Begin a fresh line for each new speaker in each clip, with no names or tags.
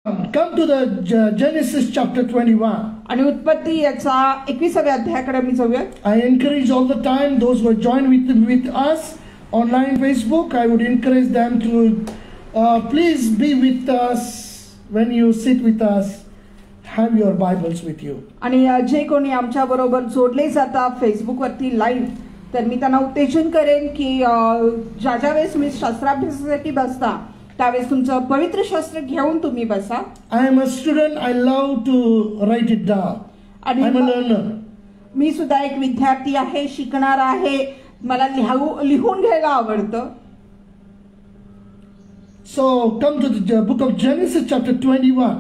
Come to the Genesis chapter 21.
आणि उत्पत्ती याचा 21व्या अध्यायाकडे मी जाऊया.
I encourage all the time those who are joined with us online Facebook. I would encourage them to please be with us when you sit with us. Have your Bibles with you.
आणि जे कोणी आमच्या बरोबर जोडले जातात Facebook वरती live, तर मी त्यांना उत्तेजन करेन की ज्या वेळेस मी शास्त्राभ्यासासाठी बसता त्यावेळेस तुमचं पवित्र शास्त्र घेऊन तुम्ही बसा.
I am a student. I love to write it down. I am a learner.
मी सुद्धा एक विद्यार्थी आहे, शिकणार आहे. मला लिहून घ्यायला आवडतं.
So come to the book of Genesis chapter 21.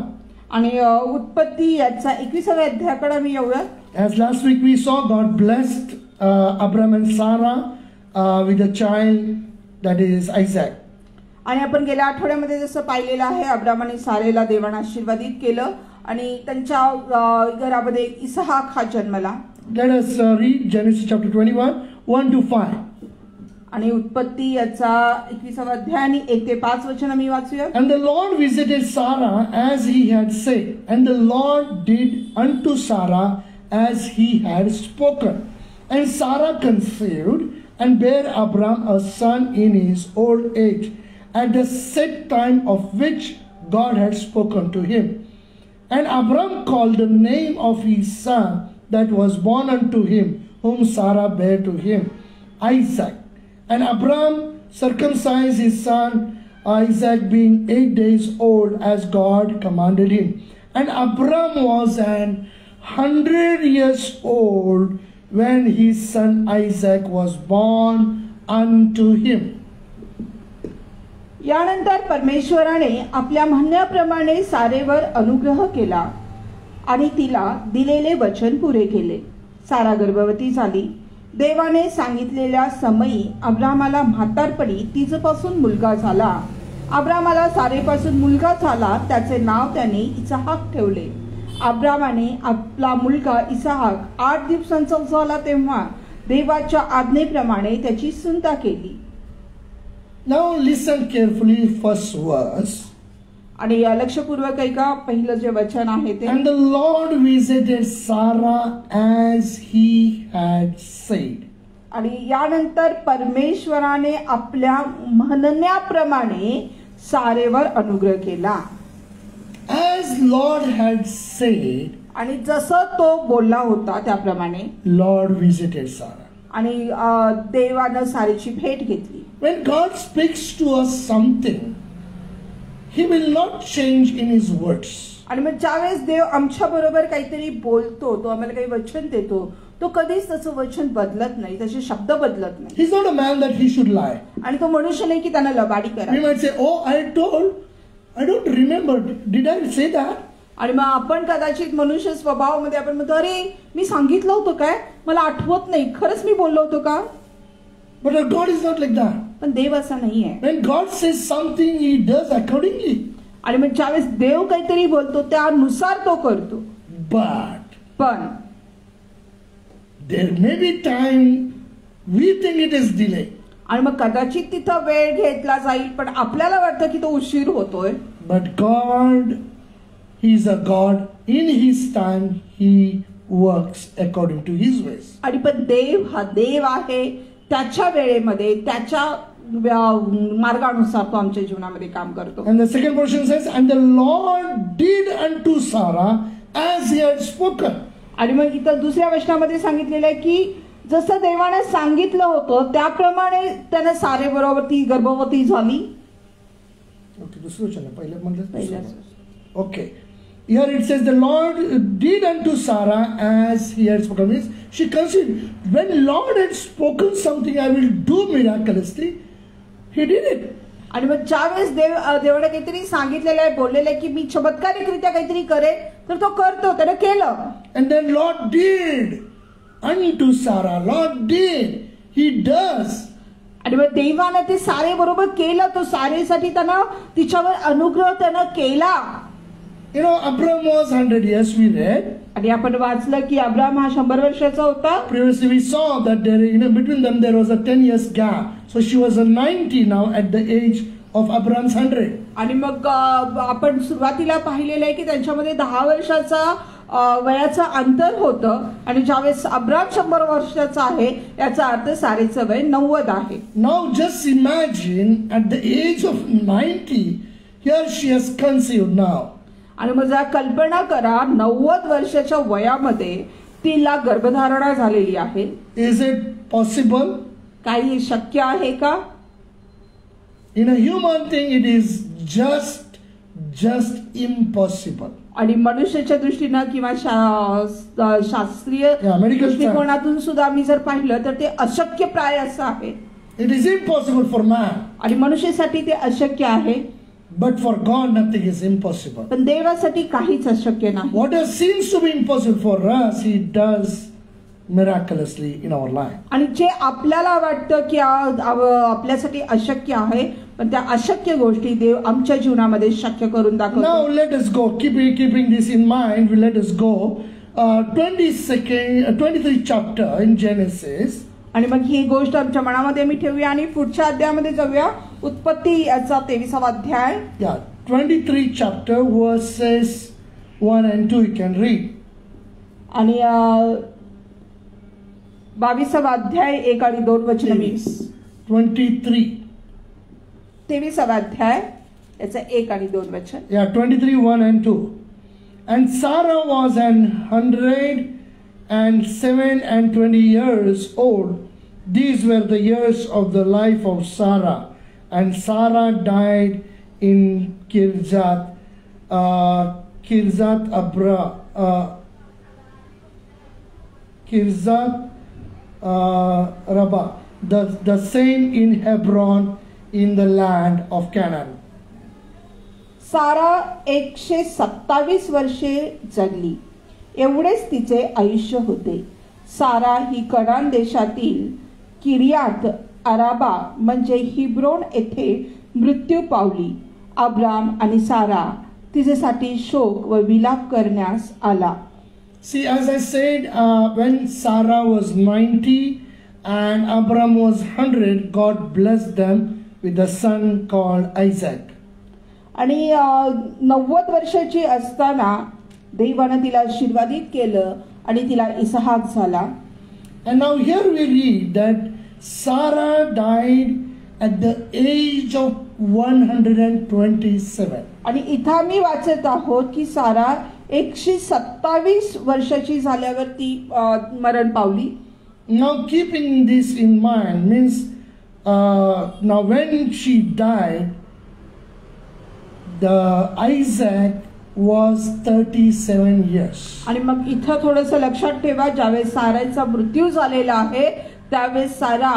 आणि उत्पत्ती याचा 21व्या अध्यायाकडे मी येऊया.
As last week we saw, God blessed Abraham and Sarah with a child, that is Isaac.
आणि आपण गेल्या आठवड्यामध्ये जसं पाहिलेलं आहे, अब्राम आणि सारेला देवाने आशीर्वादित केलं आणि त्यांच्या घरामध्ये इसहाक हा जन्मला.
Let us read Genesis chapter 21, 1 to 5.
आणि उत्पत्ती याचा 21वा अध्याय आणि 1 ते 5 वचन मी वाचूया.
And the Lord visited Sarah as he had said, and the Lord did unto Sarah as he had spoken. And Sarah conceived and bare Abram a son in his old age, at the set time of which God had spoken to him. And Abram called the name of his son that was born unto him, whom Sarah bare to him, Isaac. And Abram circumcised his son Isaac, being 8 days old, as God commanded him. And Abram was 100 years old when his son Isaac was born unto him.
यानंतर परमेश्वराने आपल्या म्हणण्याप्रमाणे सारेवर अनुग्रह केला आणि तिला दिलेले वचन पुरे केले. सारा गर्भवती झाली. देवाने सांगितलेल्या समयी अब्रामाला म्हातारपणी तिच्यापासून मुलगा झाला. अब्रामाला सारेपासून मुलगा झाला, त्याचे नाव त्याने इसहाक ठेवले. अब्रामाने आपला मुलगा इसहाक 8 दिवसांचा झाला तेव्हा देवाच्या आज्ञेप्रमाणे त्याची सुंता केली.
Now listen carefully, first verse.
आणि लक्षपूर्वक ऐका पहिलं जे वचन आहे ते.
And the Lord visited Sarah as he had said.
आणि यानंतर परमेश्वराने आपल्या म्हणण्याप्रमाणे सारेवर अनुग्रह केला.
As Lord had said,
आणि जसं तो बोलला होता त्याप्रमाणे
Lord visited Sarah.
आणि देवानं सारेची भेट घेतली.
When God speaks to us something, He will not change in His words.
आणि मग ज्यावेळेस देव आमच्या बरोबर काहीतरी बोलतो, तो आम्हाला काही वचन देतो, तो कधीच त्याचं वचन बदलत नाही, त्याचे शब्द बदलत नाही.
He's not a man that he should lie.
आणि तो मनुष्य नाही की त्यानं लबाडी
We
करावी.
might say, "Oh, I told. I don't remember. Did I say that?"
आणि मग आपण कदाचित मनुष्य स्वभावामध्ये आपण म्हणतो, अरे मी सांगितलं होतं काय, मला आठवत नाही, खरंच मी बोललो होतो का.
But God is not like that.
पण देव असा नाही आहे.
When God says something, He does accordingly.
आणि मग ज्यावेळेस देव काहीतरी बोलतो त्यानुसार तो करतो.
But
पण
there may be time we think it is delay.
आणि मग कदाचित तिथं वेळ घेतला जाईल, पण आपल्याला वाटतं की तो उशीर होतोय.
But God, He is a God. In His time, He works according to His ways.
आणि पण देव हा देव आहे, त्याच्या वेळेमध्ये त्याच्या मार्गानुसार तो आमच्या जीवनामध्ये काम करतो.
And the second portion says, and the Lord did unto Sarah as He had spoken.
आणि मग इथं दुसऱ्या वचनामध्ये सांगितलेलं आहे की जसं देवाने सांगितलं होतं त्याप्रमाणे त्याने सारे बरोबर ती गर्भवती झाली.
Okay, दुसरं वचन पहिलं म्हणलं. Okay. Here it says the Lord did unto Sarah as He had spoken. Means she conceived. When Lord had spoken something, I will do miraculously, He did it.
आणि मग ज्यावेळेस देवाने काहीतरी सांगितलेलं आहे, बोललेलं आहे की मी चमत्कारिकरित्या काहीतरी करेन, तर तो करतो, त्याने केलं.
And then Lord did unto Sarah. Lord did. He does.
आणि मग देवानं ते सारे बरोबर केलं. तो सारेसाठी त्यानं तिच्यावर अनुग्रह त्यानं केला.
You know, Abraham was 100 years, we read.
आणि आपण वाचलं की अब्राम हा 100 वर्षाचा होता.
Previously we saw that there, between them there was a 10 years gap. So she was a 90 now at the age of Abraham's 100.
आणि मग आपण सुरुवातीला पाहिलेलं आहे की त्यांच्यामध्ये 10 वर्षाचा वयाचं अंतर होतं आणि ज्यावेळेस अब्राम 100 वर्षाचा आहे याचा अर्थ सारेचं वय 90 आहे.
Now just imagine at the age of 90, here she has conceived now.
आणि मग जरा कल्पना करा 90 वर्षाच्या वयामध्ये तिला गर्भधारणा झालेली आहे.
Is it possible?
काही शक्य आहे का?
In a human thing it is just impossible.
आणि मनुष्याच्या दृष्टीनं किंवा शास्त्रीय दृष्टिकोनातून सुद्धा मी जर पाहिलं तर ते अशक्य प्राय असं आहे.
It is impossible for man.
आणि मनुष्यासाठी ते अशक्य आहे.
But for God nothing is impossible.
पण देवासाठी काहीच अशक्य नाही.
What seems to be impossible for us, He does miraculously in our life.
आणि जे आपल्याला वाटतं की आपल्यासाठी अशक्य आहे पण त्या अशक्य गोष्टी देव आमच्या जीवनामध्ये शक्य करून दाखवतो.
Now let us go, keeping this in mind, let us go 23 chapter in Genesis.
आणि मग ही गोष्ट आमच्या मनामध्ये मी ठेवूया आणि पुढच्या अध्यायामध्ये जाऊया. उत्पत्ती याचा 23वा अध्याय.
Yeah, 23 chapter verses 1 and 2 you can read.
आणि 22वा अध्याय 1 आणि 2 वचन मी 23वा अध्याय याचा 1 आणि 2 वचन.
Yeah, 23 1 and 2. And Sarah was 107 and 20 years old. These were the years of the life of Sarah. And Sarah died in Kirzat Rabbah, the same in Hebron in the land of Canaan.
सारा 127 वर्षे जगली. एवढेच तिचे आयुष्य होते. सारा ही कनान देशातील Kiryat अराबा म्हणजे Hebron येथे मृत्यू पावली. अब्राम आणि सारा तिच्यासाठी शोक व विलाप करण्यास आला.
See, as I said, when Sarah was 90 and Abram was 100, God blessed them with a son called Isaac.
आणि 90 वर्षाची असताना देवाने तिला आशीर्वादित केलं आणि तिला इसहाक झाला.
And now here we read that Sarah died at the age of 127.
आणि इथं मी वाचत आहोत की सारा 127 वर्षाची झाल्यावर ती मरण पावली.
Now keeping this in mind means now when she died, the Isaac was 37 years.
आणि मग इथं थोडंसं लक्षात ठेवा ज्यावेळेस साराचा मृत्यू झालेला आहे त्यावेळेस सारा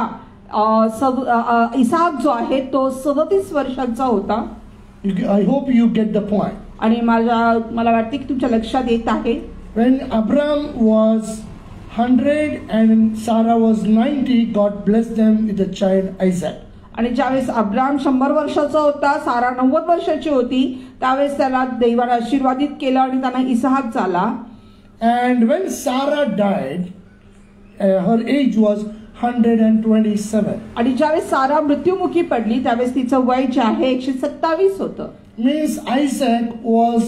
इसहाक जो आहे तो 37 वर्षांचा होता.
I hope you get the point.
आणि मला वाटते की तुमच्या लक्षात येत आहे.
When Abram was 100 and Sarah was 90, God blessed them with a child Isaac.
आणि ज्यावेळेस अब्राम 100 वर्षाचा होता, सारा 90 वर्षाची होती, त्यावेळेस त्याला देवाने आशीर्वादित केलं आणि त्यांना इसहाक झाला.
And when Sarah died, her age was 127.
आणि ज्यावेळेस सारा मृत्युमुखी पडली त्यावेळेस तिचं वय जे आहे 127 होतं.
Means Isaac was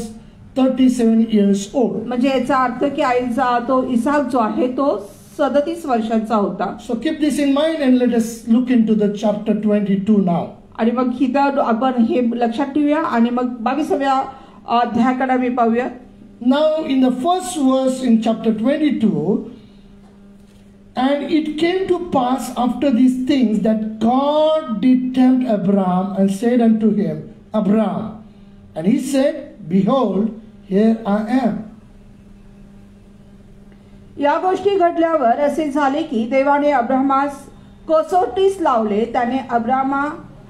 37 years old.
म्हणजे याचा अर्थ की आईचा तो इसहाक जो आहे तो 37 वर्षांचा होता.
So keep this in mind and let us look into the chapter 22 now.
आणि मग हिथं आपण हे लक्षात ठेवूया आणि मग 22व्या अध्यायाकडे मी पाहूया.
Now in the first verse in chapter 22, and it came to pass after these things that God did tempt Abram and said unto him, Abram. And he said, Behold, here I am.
या गोष्टी घडल्यावर असे झाले की देवाने अब्रामास कसोटीस लावले. त्याने अब्रामा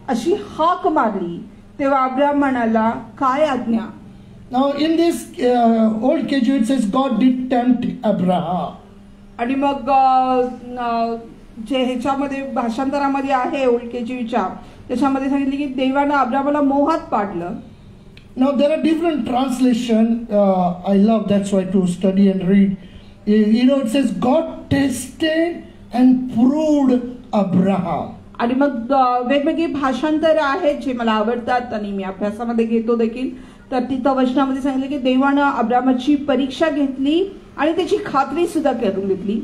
अशी हाक मारली तेव्हा अब्राम म्हणाला, काय आज्ञा?
Now in this old KJV it says God did tempt Abraham.
आणि मग जे ह्याच्यामध्ये भाषांतरामध्ये आहे ओल्ड केजीच्या त्याच्यामध्ये सांगितले की देवाने अब्रामाला मोहात पाडलं.
Now there are different translation. I love that's why to study and read. You know it says God tested and proved Abraham.
आणि मग वेगवेगळी भाषांतर आहेत जे मला आवडतात आणि मी अभ्यासामध्ये घेतो देखील. तर तिथं वचनामध्ये सांगितलं की देवानं अब्रामाची परीक्षा घेतली आणि त्याची खात्री सुद्धा करून घेतली.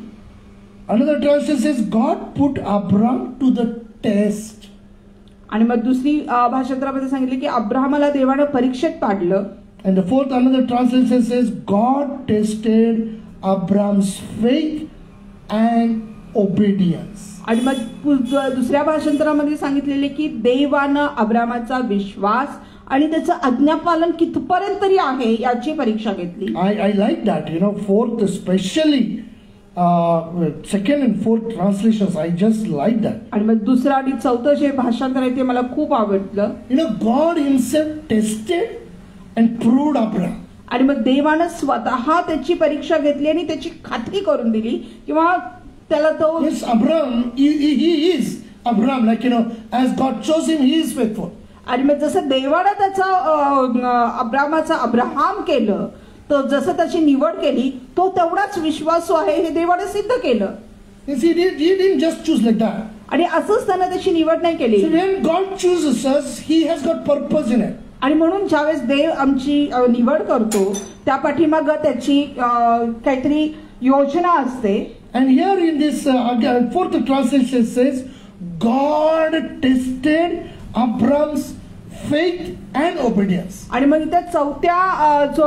Another translation says God put Abram to the test.
आणि मग दुसरी भाषांतरामध्ये सांगितलं की अब्राहमाला देवानं परीक्षेत पाडलं.
And the fourth, another translation says God tested Abram's faith and obedience.
आणि मग दुसऱ्या भाषांतरामध्ये सांगितलेले की देवानं अब्रामाचा विश्वास आणि त्याचं आज्ञापालन कितपर्यंत तरी आहे याची परीक्षा घेतली.
I like that, fourth especially, second and fourth translations, I just like that.
आणि मग दुसरं आणि चौथं जे भाषांतर आहे ते मला खूप आवडलं.
God himself tested and proved Abraham.
आणि मग देवानं स्वतः त्याची परीक्षा घेतली आणि त्याची खात्री करून दिली किंवा त्याला तो
Yes, Abraham, he is Abraham, like as God chose him, he is faithful.
आणि मग जसं देवानं त्याचा अब्रामाचा अब्राहाम केलं, तर जसं त्याची निवड केली तो तेवढाच विश्वासू आहे हे देवाने सिद्ध केलं.
Yes, he didn't just choose like that.
आणि असंच त्यानं त्याची निवड नाही केली.
So when God chooses us, he has got purpose in it.
आणि म्हणून ज्यावेळेस देव आमची निवड करतो त्या पाठीमागं त्याची काहीतरी योजना असते.
And here in this fourth translation says God tested Abram's faith and obedience.
आणि मग इथे चौथ्या जो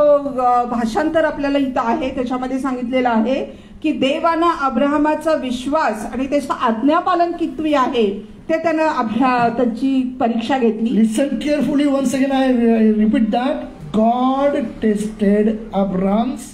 भाषांतर आपल्याला इथं आहे त्याच्यामध्ये सांगितलेलं आहे की देवानं अब्राहमाचा विश्वास आणि त्याचं आज्ञापालन किती आहे ते त्यानं त्याची परीक्षा घेतली.
Listen carefully once again, I repeat that. God tested Abram's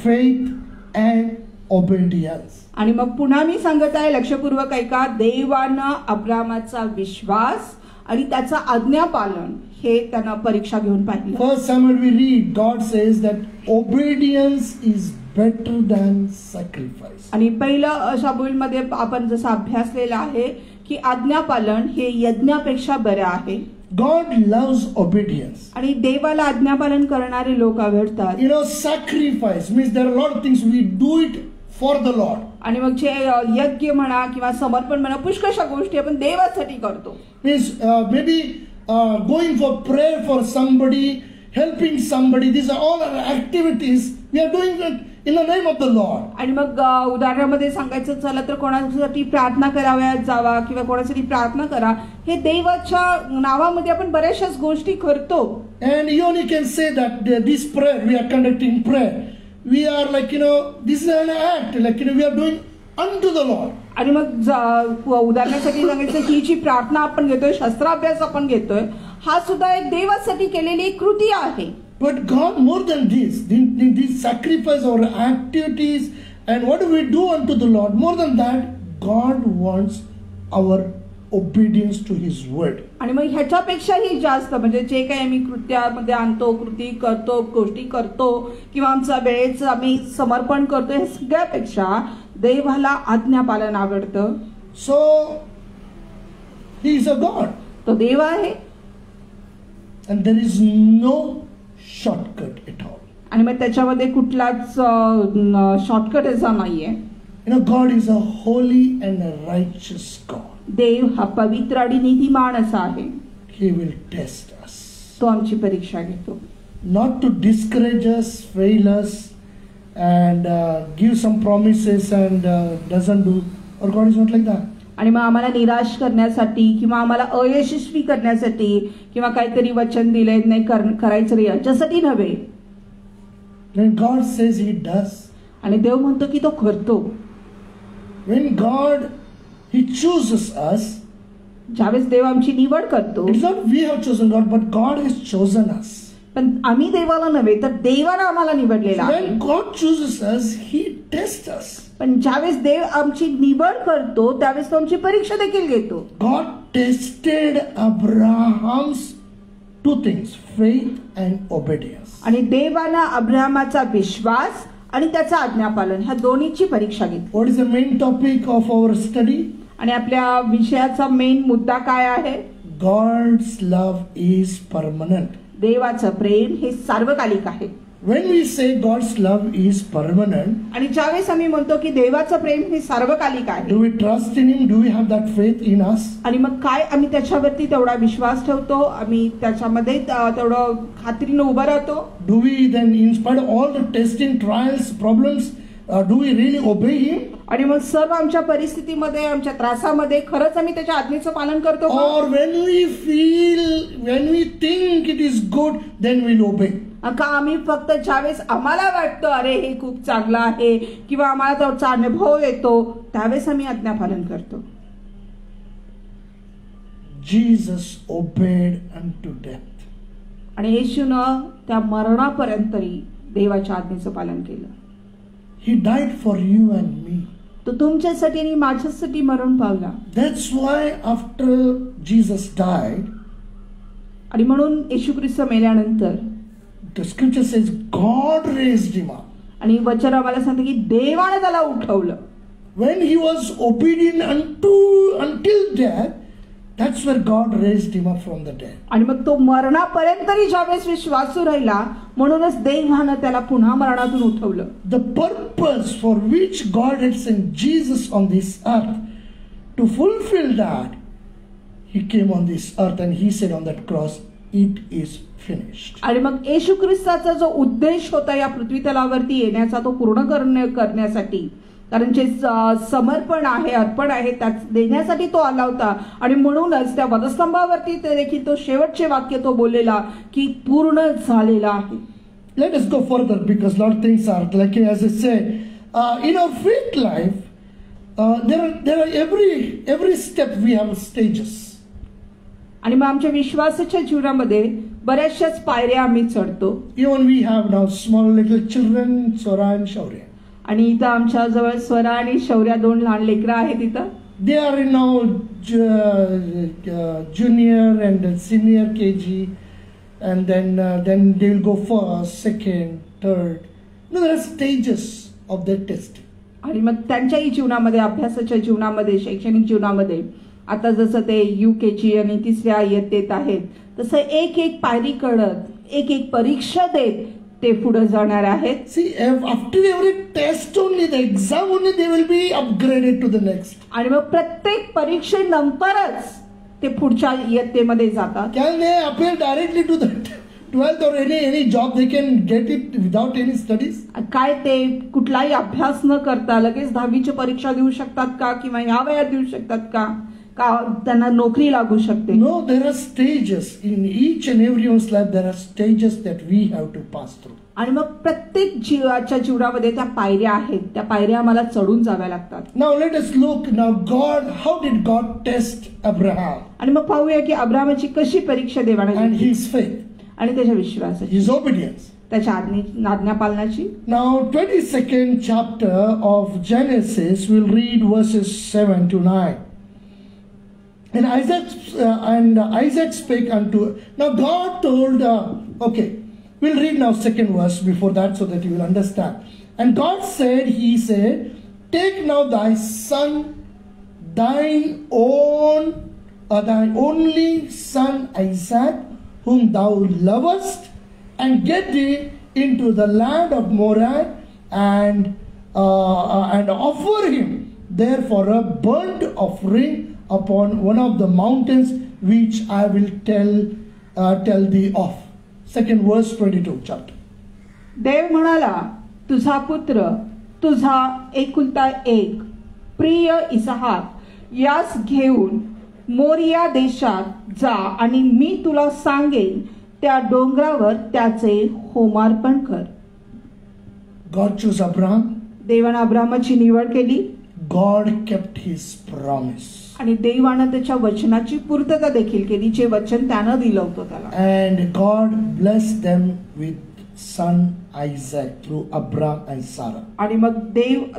faith and obedience.
आणि मग पुन्हा मी सांगत आहे, लक्षपूर्वक ऐका. देवानं अब्रामाचा विश्वास आणि त्याचं आज्ञापालन हे त्यांना परीक्षा घेऊन पाहिलं.
First Samuel we read, God says that obedience is better than sacrifice.
आणि पहिलं शामूएल मध्ये आपण जसं अभ्यासलेलं आहे की आज्ञापालन हे यज्ञापेक्षा बरं आहे.
God loves obedience.
आणि देवाला आज्ञापालन करणारे लोक आवडतात.
Sacrifice means there are a lot of things we do it for the Lord.
आणि मग जे यज्ञ म्हणा किंवा समर्पण म्हणा पुष्कळशा गोष्टी आपण देवासाठी करतो.
Means maybe going for prayer for somebody, helping somebody, these are all activities we are doing it in the name of the Lord.
आणि मग उदाहरणामध्ये सांगायचं झालं तर कोणासाठी प्रार्थना कराव्या जावा किंवा कोणासाठी प्रार्थना करा हे देवाच्या नावामध्ये आपण बऱ्याचशाच गोष्टी करतो.
And you only can say that this prayer we are conducting prayer, we are like this is an act, like we are doing unto the Lord.
आणि मग उदाहरणासाठी सांगायचं ही जी प्रार्थना आपण घेतोय, शास्त्राभ्यास आपण घेतोय, हा सुद्धा एक देवासाठी केलेली कृती आहे.
But God, more than this, these sacrifice or activities and what do we do unto the Lord, more than that, God wants our obedience to His word.
आणि मग ह्याच्यापेक्षाही जास्त म्हणजे जे काही आम्ही कृत्यामध्ये आणतो, कृती करतो, गोष्टी करतो किंवा आमचा वेळेचं आम्ही समर्पण करतो, हे सगळ्यापेक्षा देवाला आज्ञापालन आवडतं.
So He is a God.
तो देव आहे.
And there is no shortcut at all.
आणि मग त्याच्यामध्ये कुठलाच शॉर्टकट असा नाहीये.
God is a holy and a righteous God.
देव हा पवित्र आणि नीतिमान असा आहे.
He will test us.
तो आमची परीक्षा घेतो.
Not to discourage us, fail us, and give some promises and doesn't do. Or God is not like that.
आणि मग आम्हाला निराश करण्यासाठी किंवा आम्हाला अयशस्वी करण्यासाठी किंवा काहीतरी वचन दिले नाही करायचं नाही याच्यासाठी नव्हे.
When God says He does.
आणि देव म्हणतो की तो करतो.
When God He chooses us.
ज्यावेळेस देव आमची निवड करतो.
It's not we have chosen God, but God has chosen us.
पण आम्ही देवाला नव्हे तर देवाने आम्हाला निवडलेला आहे.
When God chooses us, He tests us.
पण ज्यावेळेस देव आमची निवड करतो त्यावेळेस तो आमची परीक्षा देखील घेतो.
God tested Abraham's two things, faith and obedience.
आणि देवाने अब्राहमाचा विश्वास आणि त्याचं आज्ञापालन ह्या दोन्हीची परीक्षा घेतली.
What is the main topic of our study?
आणि आपल्या विषयाचा मेन मुद्दा काय आहे?
God's love is permanent.
देवाचं प्रेम हे सार्वकालिक आहे.
When we say God's love is permanent,
आणि ज्यावेळेस आम्ही म्हणतो की देवाचं प्रेम हे सार्वकालिक आहे,
do we trust in Him? Do we have that faith in us?
आणि मग काय आम्ही त्याच्यावरती तेवढा विश्वास ठेवतो, आम्ही त्याच्यामध्ये तेवढं खात्रीनं उभं राहतो?
Do we then, in spite of all the testing, trials, problems, do we really obey Him?
आणि मग सर्व आमच्या परिस्थितीमध्ये, आमच्या त्रासामध्ये खरंच आम्ही त्याच्या आज्ञेचं पालन करतो का?
Or when we think it is good, then we'll obey.
का आम्ही फक्त ज्यावेळेस आम्हाला वाटतं अरे हे खूप चांगलं आहे किंवा आम्हाला त्याचा अनुभव येतो त्यावेळेस आम्ही आज्ञापालन करतो?
Jesus obeyed unto death.
आणि येशूनं त्या मरणापर्यंतही देवाच्या आज्ञेचं पालन केलं.
He died for you and me.
तो तुमच्यासाठी आणि माझ्यासाठी मरण पावला.
That's why after Jesus died,
आणि म्हणून येशू ख्रिस्त मेल्यानंतर
the scripture says God raised him up.
आणि वचन आम्हाला सांगते की देवाने त्याला उठवलं.
When he was obedient until death, that's where God raised him up from the dead.
आणि मग तो मरणापर्यंतही ज्यावेळेस विश्वासू राहिला म्हणूनच देवानं त्याला पुन्हा मरणातून उठवलं.
The purpose for which God had sent Jesus on this earth, to fulfill that, he came on this earth and he said on that cross, it is finished.
आणि मग येशू ख्रिस्ताचा जो उद्देश होता या पृथ्वी तलावरती येण्याचा तो पूर्ण करण्यासाठी, कारण जे समर्पण आहे, अर्पण आहे, त्याच देण्यासाठी तो आला होता. आणि म्हणूनच त्या वधस्तंभावरती ते देखील तो शेवटचे वाक्य तो बोललेला की पूर्ण झालेला आहे.
Let us go further because lot of things are like as I said, in our faith life, there are every step we have stages.
आणि मग आमच्या विश्वासाच्या जीवनामध्ये बऱ्याचशाच पायऱ्या आम्ही चढतो.
Even we have now small little children, Swara and Shaurya.
आणि इथं आमच्या जवळ स्वरा आणि शौर्या दोन लहान लेकरं आहेत. इथं
They are in now junior and senior KG, and then they will go first, second, third. No, there are stages of their testing.
आणि मग त्यांच्याही जीवनामध्ये, अभ्यासाच्या जीवनामध्ये, शैक्षणिक जीवनामध्ये आता जसं ते UKG आणि तिसऱ्या इयत्तेत आहेत तसं एक एक पायरी कडत, एक एक परीक्षा देत ते पुढे जाणार आहेत.
See, after every test only, the exam only, they will be upgraded to the next.
आणि मग प्रत्येक परीक्षेनंतरच ते पुढच्या इयत्तेमध्ये जातात.
Can they appeal directly to the 12th or any job they can get it without any studies?
काय ते कुठलाही अभ्यास न करता लगेच 10वीची परीक्षा देऊ शकतात का किंवा ह्या वयात देऊ शकतात का त्यांना नोकरी लागू शकते?
No, there are stages in each and everyone's life. There are stages that we have to pass through.
आणि मग प्रत्येक जीवाच्या जीवनामध्ये त्या पायऱ्या आहेत, त्या पायऱ्या आम्हाला चढून जाव्या लागतात.
Now let us look. Now how did God test Abraham?
आणि मग पाहूया की अब्राहामाची कशी परीक्षा देवाने
And
घेतली
his faith,
आणि त्याच्या विश्वासाची,
his obedience.
त्याच्या आज्ञापालनाची.
Now 22nd chapter of Genesis, we'll read verses 7 to 9. And Isaac spake unto. Now God told. Okay, we'll read now second verse before that so that you will understand. And God said, He said, take now thy son, thine only son Isaac, whom thou lovest, and get thee into the land of Moriah, and offer him there for a burnt offering upon one of the mountains which I will tell thee of. Second verse 22 chapter.
देव म्हणाला, तुझा पुत्र, तुझा एकुलता एक प्रिय इसहाक यास घेऊन मोरिया देशात जा आणि मी तुला सांगेन त्या डोंगरावर त्याचे होमार्पण कर.
God chose Abraham.
देवाने अब्राहामाची निवड केली.
God kept his promise.
आणि देवानं त्याच्या वचनाची पूर्तता देखील केली, जे वचन त्यानं दिलं होतं त्याला.
And God blessed them with son Isaac through Abraham and Sarah.
आणि मग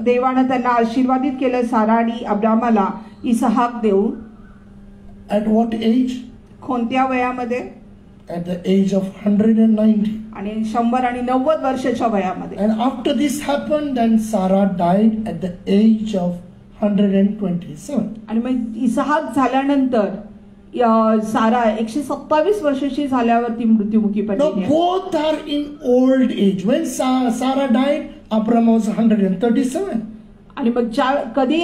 देवानं त्यांना आशीर्वादित केलं, सारा आणि अब्राहामाला इसहाक देऊन.
At what age?
कोणत्या वयामध्ये?
At the age of 190.
आणि 190 वर्षाच्या वयामध्ये.
And after this happened, then Sarah died at the age of 127.
आणि मग इसहाक झाल्यानंतर सारा 127 वर्षाची झाल्यावर ती मृत्युमुखी
Now
पडली आहे.
both are in old age. When Sarah died, Abraham was 137.
आणि मग कधी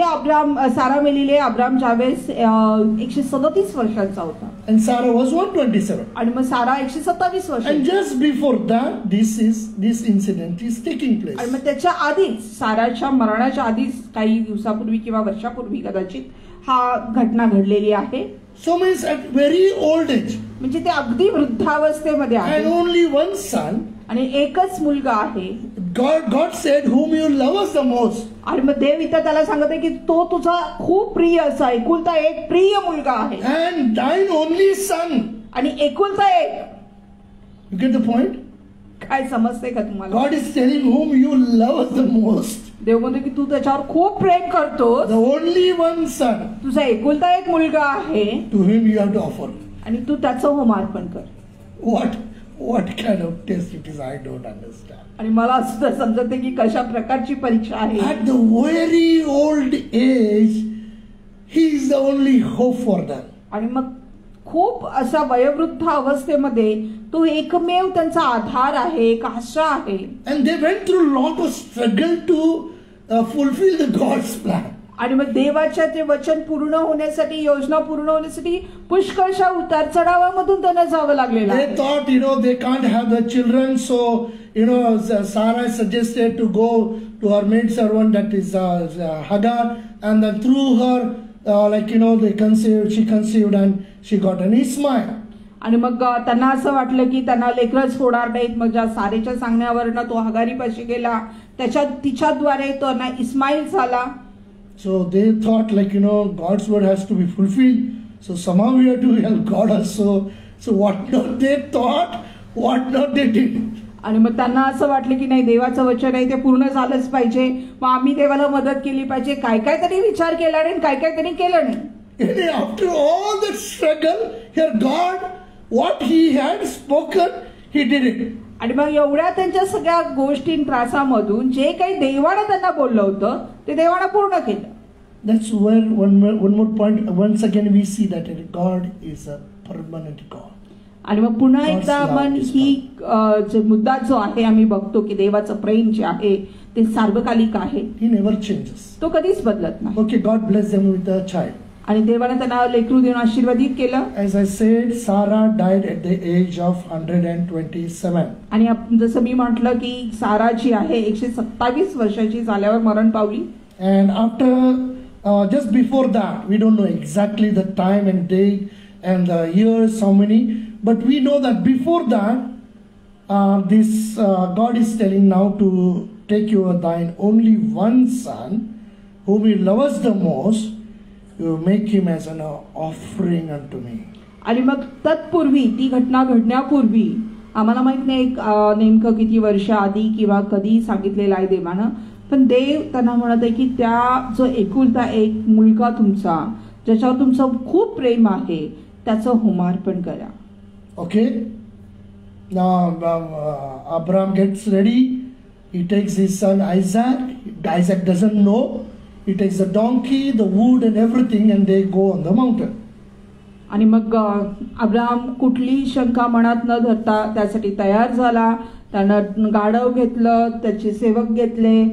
सारा मेलेली अब्राम ज्यावेळेस 137 वर्षांचा होता
And Sarah was 127.
आणि मग सारा 127
And
वर्ष.
just before that, this incident is taking place.
आणि मग त्याच्या आधीच साराच्या मरणाच्या आधीच काही दिवसापूर्वी किंवा वर्षापूर्वी कदाचित हा घटना घडलेली आहे.
So means at very old age.
म्हणजे ते अगदी वृद्धावस्थेमध्ये
And
आहे
only one son.
आणि एकच मुलगा आहे.
God said, whom you love us the most.
आणि मग देव इथं त्याला सांगत आहे की तो तुझा खूप प्रिय असा एकुलता एक प्रिय मुलगा आहे
And thine only son.
आणि एकुलता एक.
You get the point?
काय समजते का तुम्हाला?
God is telling whom you love us the most.
देव म्हणतो की तू त्याच्यावर खूप प्रेम करतो.
The only one son.
तुझा एकुलता एक मुलगा आहे
To him you have to offer.
आणि तू त्याचं होमार्पण कर.
What kind of test it is, I don't understand.
आणि मला असं समजते की कशा प्रकारची परीक्षा आहे.
At the very old age, he is the only hope for them.
आणि मग खूप अशा वयोवृद्ध अवस्थेमध्ये तो एकमेव त्यांचा आधार आहे, एक आशा आहे.
And they went through a lot of struggle to fulfill the God's plan.
आणि मग देवाच्या ते वचन पूर्ण होण्यासाठी, योजना पूर्ण होण्यासाठी पुष्कळशा उतार चढावामधून त्यांना जावं लागलेलं
They
आहे.
thought, they can't have the children, so Sarah suggested to go to her maidservant, that is Hagar, and then through her, she conceived and she got an Ishmael.
आणि मग त्यांना असं वाटलं की त्यांना लेकरच होणार नाहीत. मग ज्या सारेच्या सांगण्यावरनं तो हगारीपाशी गेला, तिच्याद्वारे तो ना इस्माईल झाला.
So they thought, God's word has to be fulfilled. So somehow we have to help God also. So what not they thought, what not they did.
आणि मग त्यांना असं वाटलं की नाही, देवाचं वचन आहे ते पूर्ण झालंच पाहिजे, मग आम्ही देवाला मदत केली पाहिजे. काय काय तरी विचार केला नाही, काय काय तरी केलं नाही.
After all that struggle, here God, what he had spoken, he did it.
आणि मग एवढ्या त्यांच्या सगळ्या गोष्टी त्रासामधून जे काही देवानं त्यांना बोललं होतं ते देवानं पूर्ण केलं.
That's where one more point. Once again we see that God is a permanent God.
आणि मग पुन्हा एकदा आपण ही मुद्दा जो आहे आम्ही बघतो की देवाचं प्रेम जे आहे ते सार्वकालिक आहे.
He never changes.
तो कधीच बदलत नाही.
Okay, God bless them with a child.
आणि देवाने त्यांना लेकरू देऊन आशीर्वादित केलं.
As I said, Sarah died at the age of 127.
आणि जसं मी म्हटलं की सारा जी आहे 127 वर्षाची झाल्यावर मरण पावली.
And after just before that, we don't know exactly the time and date and the years, how many, but we know that before that, God is telling now to take you thine only one son, whom you love us the most. You make him as an offering unto me.
आणि मग तत्पूर्वी ती घटना घडण्यापूर्वी आम्हाला माहित नाही नेमकं किती वर्ष आधी किंवा कधी सांगितलेलं आहे देवानं, पण देव त्यांना म्हणत आहे की त्या जो एकुलता एक मुलगा तुमचा ज्याच्यावर तुमचं खूप प्रेम आहे त्याचं होमार्पण करा.
Okay. Now Abraham gets ready. He takes his son Isaac. Isaac doesn't know. He takes the donkey, the wood and everything, and they go on the mountain.
आणि मग अब्राहम कुठली शंका मनात न धरता त्यासाठी तयार झाला. त्यानं गाढव घेतलं, त्याचे सेवक घेतले,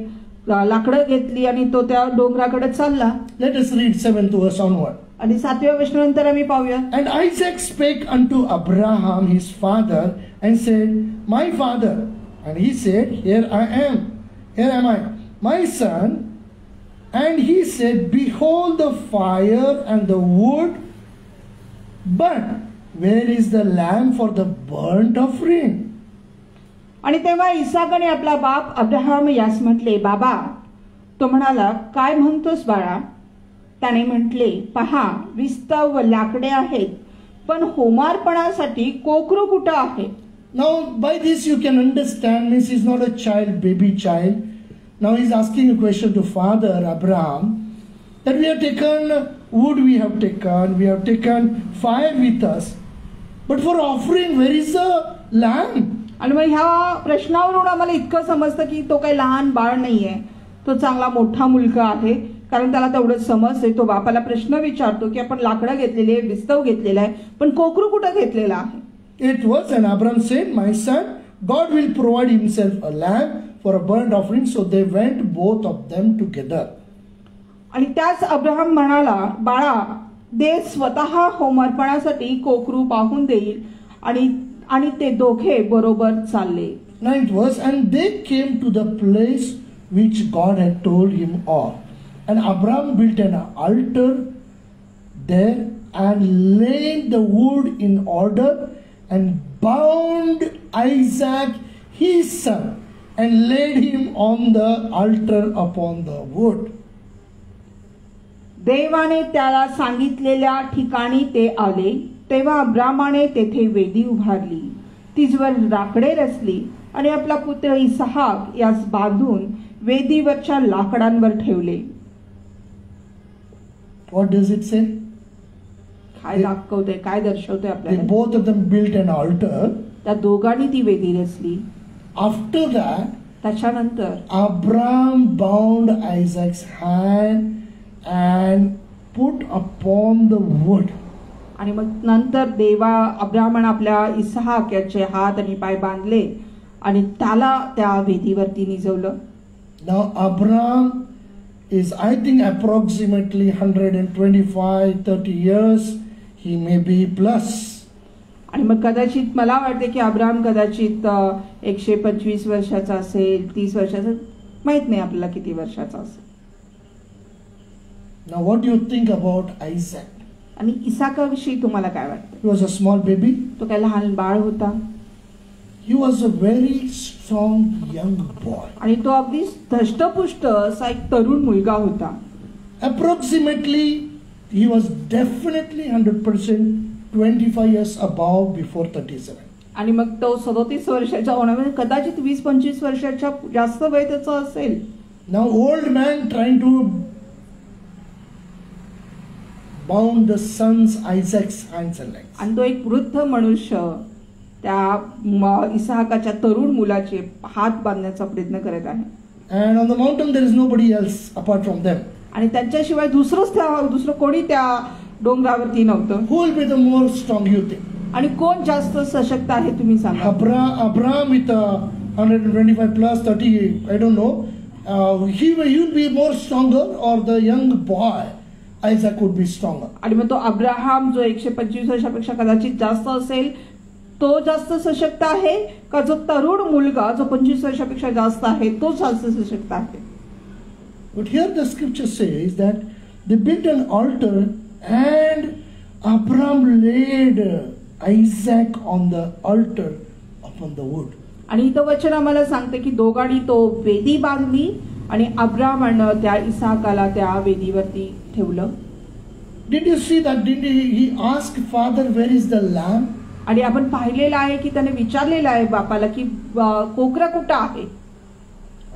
लाकडं घेतली आणि तो त्या डोंगराकडे चालला.
Let us read 7th verse onward.
आणि 7व्या वचनानंतर आम्ही पाहूया.
And Isaac spake unto Abraham his father and said, My father. And he said, Here am I, my son. And he said, Behold the fire and the wood, but where is the lamb for the burnt offering?
आणि तेव्हा इसाकाने आपला बाप Abraham यास म्हटले, बाबा. तो म्हणाला, काय म्हणतोस बाळा? त्याने म्हटले, पहा, विस्तव व लाकडे आहेत, पण होमार्पणासाठी कोकरू कुठं आहे?
Now by this you can understand, means he's not a child, baby child. Now he's asking a question to Father Abraham, that we have taken wood, we have taken fire with us, but for offering, where is the lamb?
आणि मग ह्या प्रश्नावरून आम्हाला इतकं समजतं की तो काही लहान बाळ नाहीये, तो चांगला मोठा मुलगा आहे. कारण त्याला तेवढं समजते. तो बापाला प्रश्न विचारतो की आपण लाकडं घेतलेली आहे, विस्तव घेतलेला आहे, पण कोकरू कुठं घेतलेला आहे.
It was, and Abraham said, "My son, God will provide himself a lamb for a burnt offering." So they went both of them together.
आणि त्याच अब्राहम म्हणाला, बाळा, देव स्वतः होमार्पणासाठी कोकरू पाहून देईल. आणि ते दोघे बरोबर चालले.
9th verse, and they came to the place which God had told him of. And Abraham built an altar there and laid the wood in order and bound Isaac his son and laid him on the altar upon the wood.
देवाने त्याला सांगितलेल्या ठिकाणी ते आले. तेव्हा अब्रामाने तेथे वेदी उभारली, तिजवर लाकडे रचली आणि आपला पुत्र इसहाक यास बांधून वेदीवरच्या लाकडांवर ठेवले.
What does it say?
काय दाखवते, काय दर्शवते
They
आपल्याला?
both of them built an altar.
त्या दोघांनी ती वेदी रचली.
After that,
त्याच्यानंतर
Abraham bound Isaac's hand and put upon the wood.
आणि मग नंतर अब्राहमाने आपल्या इसहाक याचे हात आणि पाय बांधले आणि त्याला त्या वेदीवरती निजवलं.
Now Abraham is, I think, approximately 125-30 years. He may be plus.
आणि मग कदाचित मला वाटते की अब्राहम कदाचित 125 वर्षाचा असेल, 30 वर्षाचा, माहित नाही आपल्याला किती वर्षाचा असेल.
Now what do you think about Isaac?
आणि इसाकाविषयी तुम्हाला काय वाटतं?
He was a small baby.
तो काय लहान बाळ होता.
He was a very strong young boy.
आणि तो अगदी धष्टपुष्ट असा एक तरुण मुलगा होता.
Approximately, he was definitely 100% 25 years above before 37.
आणि मग तो 37 वर्षाचा होण्यामध्ये कदाचित 20-25 वर्षाच्या जास्त वय त्याचं असेल.
Now old man trying to bound the son's Isaac's hands and legs.
आणि तो एक वृद्ध मनुष्य त्या इसहाकाच्या तरुण मुलाचे हात बांधण्याचा प्रयत्न करत आहे.
And on the mountain there is nobody else apart from them.
आणि त्यांच्याशिवाय दुसरं कोणी त्या डोंगरावरती नव्हतं.
Who will be the more strong, you think?
आणि कोण जास्त सशक्त आहे तुम्ही सांगा.
Abraham with 125 plus 30, I don't know. He will be more stronger, or the young boy Isaac would be stronger.
आणि मग तो अब्राहम जो 125 वर्षापेक्षा कदाचित जास्त असेल, तो जास्त सशक्त आहे का जो तरुण मुलगा जो 25 वर्षापेक्षा जास्त आहे तो जास्त सशक्त आहे?
But here the scripture says that they built an altar and Abraham laid Isaac on the altar upon the wood.
आणि इथं वचन आम्हाला सांगते की दोघांनी तो वेदी बांधली आणि अब्राहमानं त्या इसहाकाला त्या वेदीवरती ठेवलं.
Did you see that? Did he ask father, where is the lamb?
आणि आपण पाहिलेलं आहे की त्याने विचारलेलं आहे बापाला की कोकरा कुठं आहे.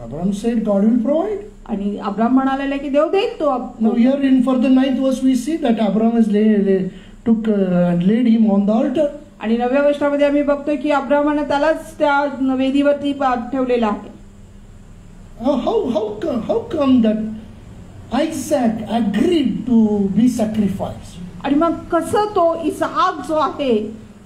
Abraham said, God will provide.
आणि अब्राहम म्हणालेला की देव देईल तो.
Now here in further 9th verse we see that Abraham has took and laid him on the altar.
आणि 9व्या वर्षामध्ये आम्ही बघतोय की अब्राहमाने त्यालाच त्या वेदीवरती ठेवलेला आहे.
How come that Isaac agreed to be sacrificed?
आणि मग कसं तो इसहाक जो आहे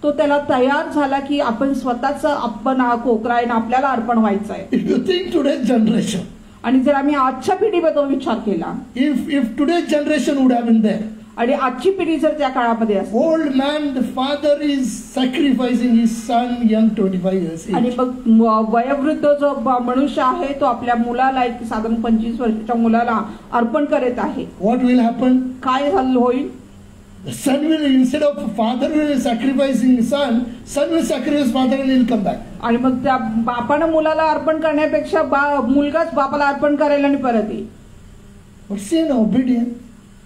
तो त्याला तयार झाला की आपण स्वतःच आपण कोकरा आहे आपल्याला अर्पण व्हायचं आहे.
If you think today's generation,
आणि जर आम्ही आजच्या पिढीबद्दल विचार केला,
if today's generation would have been there,
आणि आजची पिढी जर त्या काळामध्ये असते,
old man, the father is sacrificing his son, young 25 years
आणि
age.
मग वयोवृद्ध जो मनुष्य आहे तो आपल्या मुलाला एक साधारण 25 वर्षाच्या मुलाला अर्पण करत आहे.
What will happen?
काय होईल?
The son will, instead of father will sacrificing son will sacrifice father and he'll come back.
आणि मग त्या बापानं मुलाला अर्पण करण्यापेक्षा मुलगाच बापाला अर्पण करायला आणि परत येईल.
But see now, obedience.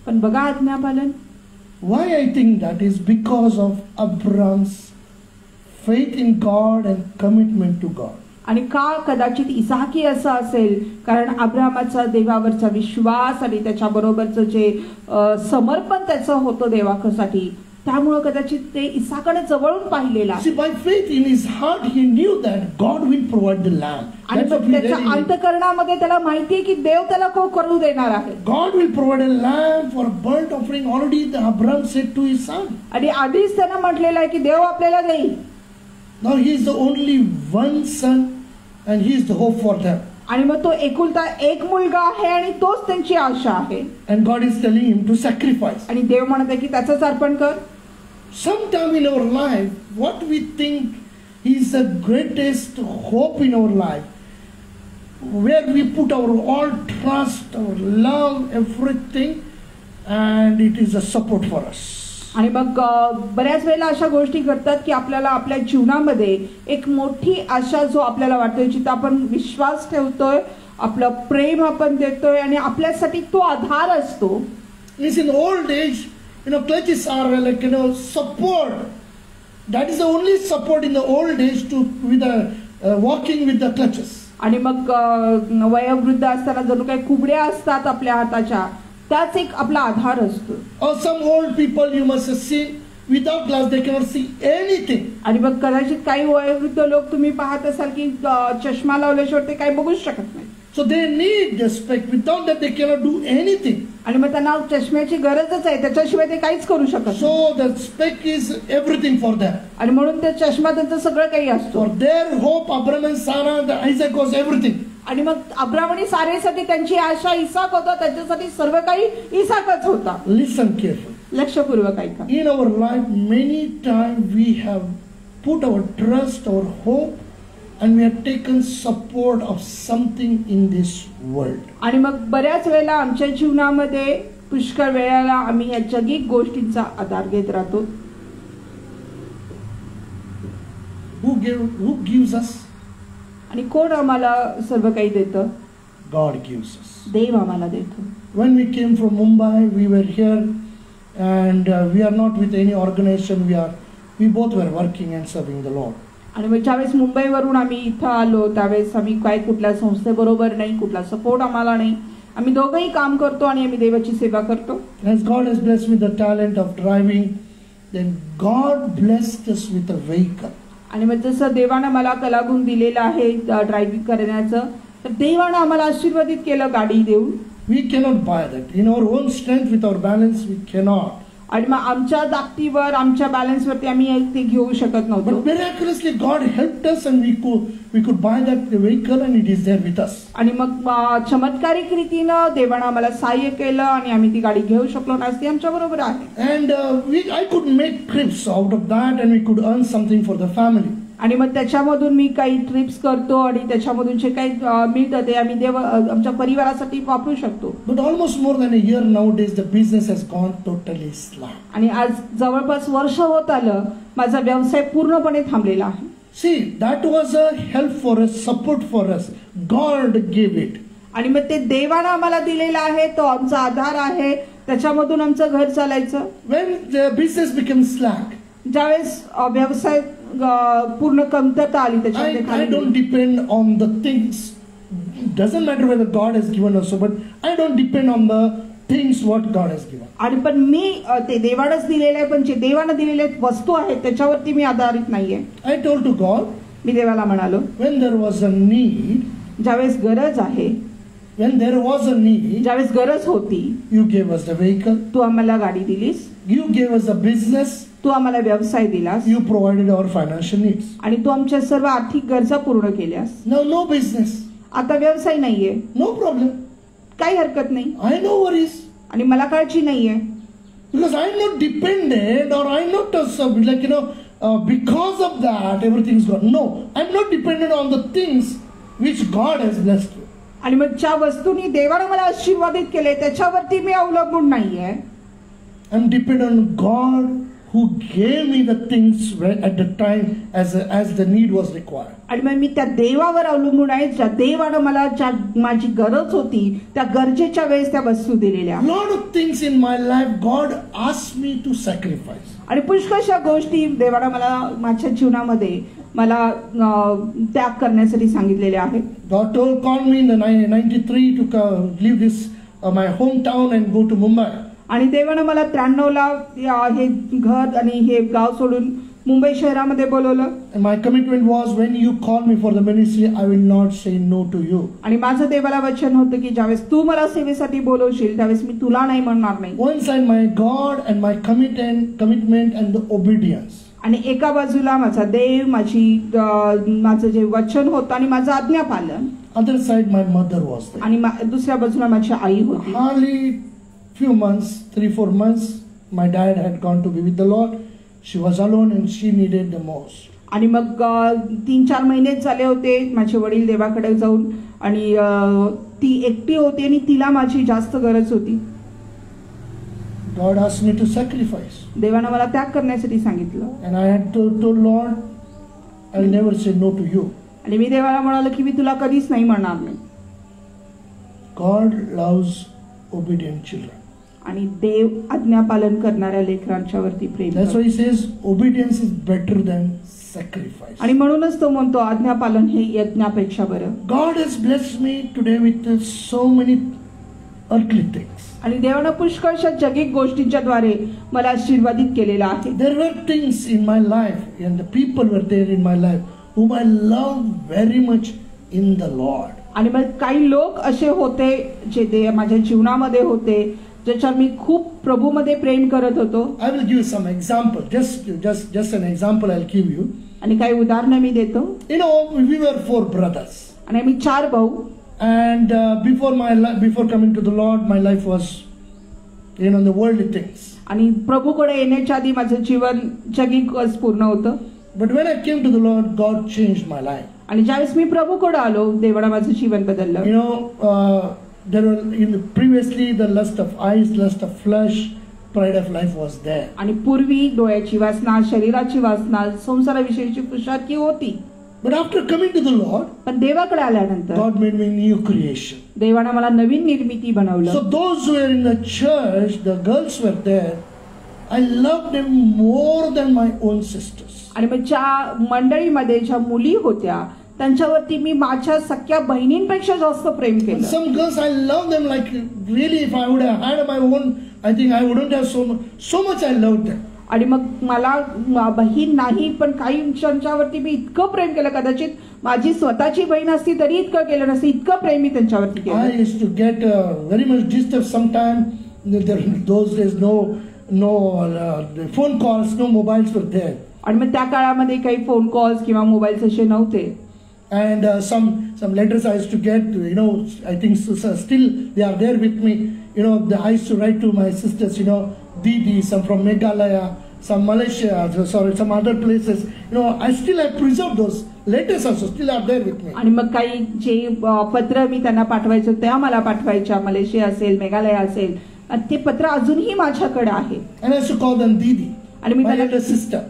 पण बघा आज्ञापालन.
Why I think that is because of Abraham's faith in God and commitment to God.
आणि का कदाचित इसहाकी असं असेल कारण अब्राहमाचा देवावरचा विश्वास आणि त्याच्याबरोबरचं जे समर्पण त्याचं होतं देवासाठी त्यामुळे कदाचित ते इसाकडे जवळून पाहिलेला आहे.
See, by faith in his heart, he knew that God will provide the lamb.
आणि
That's what we
त्याच्या
read in it.
अंतःकरणामध्ये त्याला माहिती आहे की देव त्याला करू देणार आहे.
God will provide a lamb for burnt offering. Already Abraham said to his son.
आणि आधीच त्यांना म्हटलेलं आहे की देव आपल्याला देईल.
Now he is the only one son and he is the hope for them.
आणि मग तो एकुलता एक मुलगा आहे आणि तोच त्यांची आशा आहे.
And God is telling him to sacrifice.
आणि देव म्हणत आहे की त्याचंच अर्पण कर.
Sometime in our life, what we think is the greatest hope in our life, where we put our all trust, our love, everything, and it is a support for us.
आणि मग बऱ्याच वेळेला अशा गोष्टी घडतात की आपल्याला आपल्या जीवनामध्ये एक मोठी आशा जो आपल्याला वाटतोय, जिथं आपण विश्वास ठेवतोय, आपलं प्रेम आपण देतोय आणि आपल्यासाठी तो आधार असतो.
It's in old age, clutches are like, support. That is the only support in the old age with walking with the clutches.
आणि मग वयोवृद्ध असताना जणू काही कुबड्या असतात आपल्या हाताच्या, त्याच एक आपला आधार असतो.
Or some old people you must have seen, without glass they cannot see anything.
आणि मग कदाचित काही वयोवृद्ध लोक तुम्ही पाहत असाल की चष्मा लावल्याशिवाय ते काही बघूच शकत नाही.
So they need the spec. Without that they cannot do anything.
आणि मग त्यांना चष्म्याची गरजच आहे, त्याच्याशिवाय ते काहीच करू शकत नाही.
So the spec is everything for them.
आणि म्हणून ते चष्मा त्यांचं सगळं काही असतो.
For their hope, Abraham and Sarah, the Isaac was everything.
आणि मग अब्राम आणि सारेसाठी त्यांची आशा इसाक होता, त्याच्यासाठी सर्व काही इसाकच होता.
Listen carefully.
लक्षपूर्वक ऐका.
In our life, many times we have put our trust, our hope, and we have taken support of something in this world.
आणि मग बऱ्याच वेळेला आमच्या जीवनामध्ये पुष्कळ वेळेला आम्ही या जगिक गोष्टींचा आधार घेत राहतो.
Who gives us?
आणि कोण आम्हाला सर्व काही देतं?
God gives us.
देव आम्हाला देतो.
When we came from Mumbai, we were here, and we are not with any organization. We both were working and serving the Lord.
आणि मग ज्यावेळेस मुंबईवरून आम्ही इथं आलो त्यावेळेस आम्ही काय कुठल्या संस्थेबरोबर नाही, कुठला सपोर्ट आम्हाला नाही. आम्ही दोघंही काम करतो आणि आम्ही देवाची सेवा करतो.
As God has blessed me the talent of driving, then God blessed us with a vehicle.
आणि मग जसं देवानं मला कलागुण दिलेला आहे ड्रायव्हिंग करण्याचं, तर देवानं आम्हाला आशीर्वादित केलं गाडी देऊन.
We cannot buy that. In our own strength, with our balance, we cannot.
आणि मग आमच्या ताकदीवर, आमच्या बॅलन्सवरती आम्ही ते घेऊ शकत नव्हतो.
But miraculously God helped us and we could buy that vehicle and it is there with us.
आणि मग चमत्कारिक रीतीनं देवानं आम्हाला सहाय्य केलं आणि आम्ही ती गाडी घेऊ शकलो आणि आज ती आमच्या बरोबर आहे.
And I could make trips out of that and we could earn something for the family.
आणि मग त्याच्यामधून मी काही ट्रिप्स करतो आणि त्याच्यामधून जे काही मिळतं ते आम्ही आमच्या परिवारासाठी वापरू शकतो.
But almost more than a year nowadays the business has gone totally slack.
आणि आज जवळपास वर्ष होत आलं माझा व्यवसाय पूर्णपणे थांबलेला आहे.
See, that was a help for us, support for us. God gave it.
आणि मग ते देवानं आम्हाला दिलेला आहे, तो आमचा आधार आहे, त्याच्यामधून आमचं घर चालायचं.
When the business became slack,
ज्यावेळेस व्यवसाय पूर्ण कमतरता आली त्याच्यामध्ये
I don't depend on the things. Doesn't matter whether God has given us, but I don't depend on the things what God has given.
आणि पण मी ते देवानंच दिलेलं आहे, पण जे देवानं दिलेले वस्तू आहेत त्याच्यावरती मी आधारित नाहीये.
I told to God,
मी देवाला म्हणालो,
when there was a need,
ज्यावेळेस गरज आहे,
when there was a need,
ज्यावेळेस गरज होती,
you gave us the vehicle,
तू आम्हाला गाडी दिलीस,
you gave us a business,
तू आम्हाला व्यवसाय दिलास,
you provided our financial needs.
आणि तू आमच्या सर्व आर्थिक गरजा पूर्ण केल्यास.
Now no business,
आता व्यवसाय नाहीये,
no problem.
काही हरकत नाही,
I no worries.
आणि मला काळजी नाहीये.
Because I'm not dependent, or I'm not because of that everything's gone. No, I'm not dependent on the things which God has blessed me.
आणि मग ज्या वस्तूंनी देवानं मला आशीर्वादित केले त्याच्यावरती मी अवलंबून नाहीये.
I'm dependent on God who gave me the things at the time as the need was required.
आणि मग मी त्या देवावर अवलंबून आहे, ज्या देवानं मला ज्या माझी गरज होती त्या गरजेच्या वेळेस त्या वस्तू दिलेल्या.
Lot of things in my life God asked me to sacrifice.
आणि पुष्कळशा गोष्टी देवानं मला माझ्या जीवनामध्ये मला त्याग करण्यासाठी सांगितलेल्या आहेत.
God called me in the 93 to leave this my hometown and go to Mumbai.
आणि देवानं मला 93ला हे घर आणि हे गाव सोडून मुंबई शहरामध्ये बोलवलं.
And my commitment was, when you call me for the ministry, I will not say no to you.
आणि माझं देवाला वचन होतं की ज्यावेळेस तू मला सेवेसाठी बोलवशील त्यावेळेस मी तुला नाही म्हणणार नाही.
One side my God and my commitment and the obedience.
आणि एका बाजूला माझा देव, माझं जे वचन होतं आणि माझं आज्ञापालन.
Other side my mother was there.
आणि दुसऱ्या बाजूला माझी आई होती.
Hardly few months, 3-4 months, my dad had gone to be with the Lord. She was alone and she needed the most.
आणि मग 3-4 महिनेच झाले होते माझे वडील देवाकडे जाऊन आणि ती एकटी होती आणि तिला माझी जास्त गरज होती.
God asked me to sacrifice.
देवानं मला त्याग करण्यासाठी सांगितलं.
And I had told Lord, I'll never say no to you.
आणि मी देवाला म्हणालो की मी तुला कधीच नाही म्हणणार नाही.
God loves obedient children.
आणि देव आज्ञापालन करणाऱ्या लेकरांच्या वरती प्रेम
That's why he says obedience is better than sacrifice.
आणि म्हणूनच तो म्हणतो आज्ञापालन हे यज्ञापेक्षा बरं.
God has blessed me today with so many earthly things.
आणि देवानं पुष्कळशा जगिक गोष्टींच्या द्वारे मला आशीर्वादित केलेला आहे.
There were things in my life and the people were there in my life whom I love very much in the Lord.
आणि मग काही लोक असे होते जे माझ्या जीवनामध्ये होते ज्याच्यावर मी खूप प्रभूमध्ये प्रेम करत होतो.
I will give you some example. Just an example I'll give you.
आणि काही उदाहरणं मी देतो.
You know, we were 4 brothers.
आणि आम्ही 4 भाऊ.
And before coming to the Lord, my life was, the worldly things.
आणि प्रभूकडे येण्याच्या आधी माझं जीवन जगिकच पूर्ण होतं.
But when I came to the Lord, God changed my life.
आणि ज्यावेळेस मी प्रभूकडे आलो देवानं माझं जीवन बदललं.
There were previously the lust of eyes, lust of flesh, pride of life was there.
आणि पूर्वी डोळ्याची वासना, शरीराची वासना, संसाराविषयीची पुषारकी होती.
But after coming to the Lord,
पण देवाकडे आल्यानंतर
God made me new creation.
देवानं मला नवीन निर्मिती बनवलं.
So those who were in the church, the girls were there. I loved them more than my own sisters.
आणि मग ज्या मंडळीमध्ये ज्या मुली होत्या त्यांच्यावरती मी माझ्या सख्या बहिणींपेक्षा जास्त प्रेम केलं.
Some girls I love them like really. If I would have had my own, I think I wouldn't have so much I loved them.
आणि मग मला बहीण नाही पण काही त्यांच्यावरती मी इतकं प्रेम केलं कदाचित माझी स्वतःची बहीण असती तरी इतकं केलं नसतं इतकं प्रेम मी त्यांच्यावरती केलं.
I used to get very much disturbed sometime. Those days no phone calls, no mobiles were there.
आणि मग त्या काळामध्ये काही फोन कॉल्स किंवा मोबाईल्स असे नव्हते.
And some letters I used to get, I think still they are there with me. I used to write to my sisters, Didi, some from Meghalaya, some Malaysia, some other places. I still have preserved those letters also, still are there with me.
आणि मग काही जे पत्र मी त्यांना पाठवायचो त्या मला पाठवायच्या. मलेशिया असेल, मेघालय असेल, ते पत्र अजूनही माझ्याकडे आहे.
And I used to call them Didi,
आणि मी
my elder sister.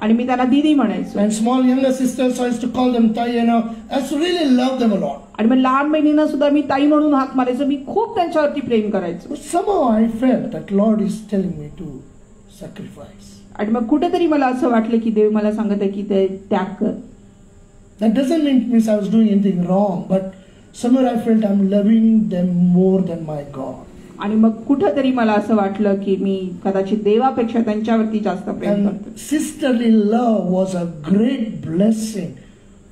आणि मी त्यांना दीदी म्हणायचो.
And small younger sisters, I used to call them Tai. I used to really love them a lot.
आणि मग लहान बहिणींना सुद्धा मी ताई म्हणून हाक मारायचो. मी खूप त्यांच्यावरती प्रेम करायचो.
But somehow I felt that Lord is telling me to sacrifice.
आणि मग कुठेतरी मला असं वाटलं की देव मला सांगत आहे की ते त्याग कर.
That doesn't mean I was doing anything wrong, but somewhere I felt I'm loving them more than my God.
आणि मग कुठेतरी मला असं वाटलं की मी कदाचित देवापेक्षा त्यांच्यावरती जास्त प्रेम करतो.
Sisterly love was a great blessing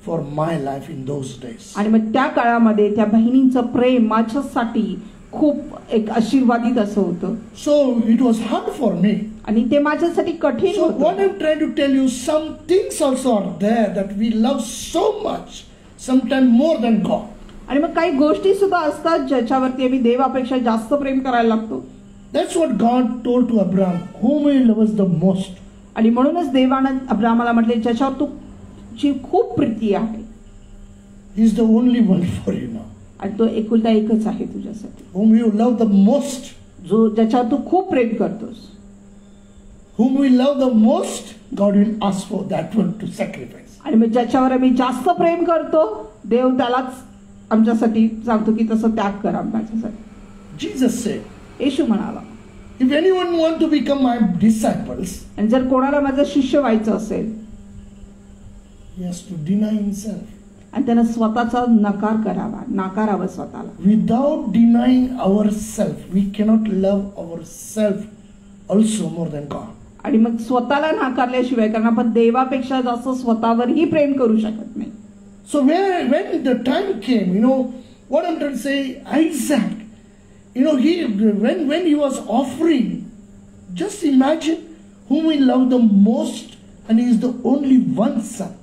for my life in those days.
आणि मग त्या काळामध्ये त्या बहिणींचं प्रेम माझ्यासाठी खूप एक आशीर्वादित असं होतं.
So it was hard for me.
आणि ते माझ्यासाठी कठीण
So
होतं.
what I'm trying to tell you, some things also are there that we love so much, sometimes more than God.
आणि मग काही गोष्टी सुद्धा असतात ज्याच्यावरती आम्ही देवापेक्षा जास्त प्रेम करायला लागतो.
That's what God told to Abraham, whom he loves the most.
आणि म्हणूनच देवानं अब्राहमाला म्हटले ज्याच्यावर तुझी खूप प्रीती आहे.
He is the only one for you now.
आणि तो एकुलता एकच आहे तुझ्यासाठी.
Whom you love the most.
जो ज्याच्यावर तू खूप प्रेम करतोस.
Whom we love the most, God will ask for that one to sacrifice.
आणि मग ज्याच्यावर आम्ही जास्त प्रेम करतो देव त्यालाच आमच्यासाठी सांगतो की तसं त्याग कर आमच्यासाठी.
Jesus said,
येशू म्हणाला,
if anyone want to become my disciples,
आणि जर कोणाला माझं शिष्य व्हायचं असेल
he has to deny himself.
आणि त्यानं स्वतःचा नाकारावं स्वतःला.
Without denying ourselves, we cannot love ourselves also more than God.
आणि मग स्वतःला नाकारल्याशिवाय, कारण आपण देवापेक्षा जास्त स्वतःवरही प्रेम करू शकत नाही.
So when the time came, what I'm trying to say, Isaac, when he was offering, just imagine whom he loved the most, and he is the only one son.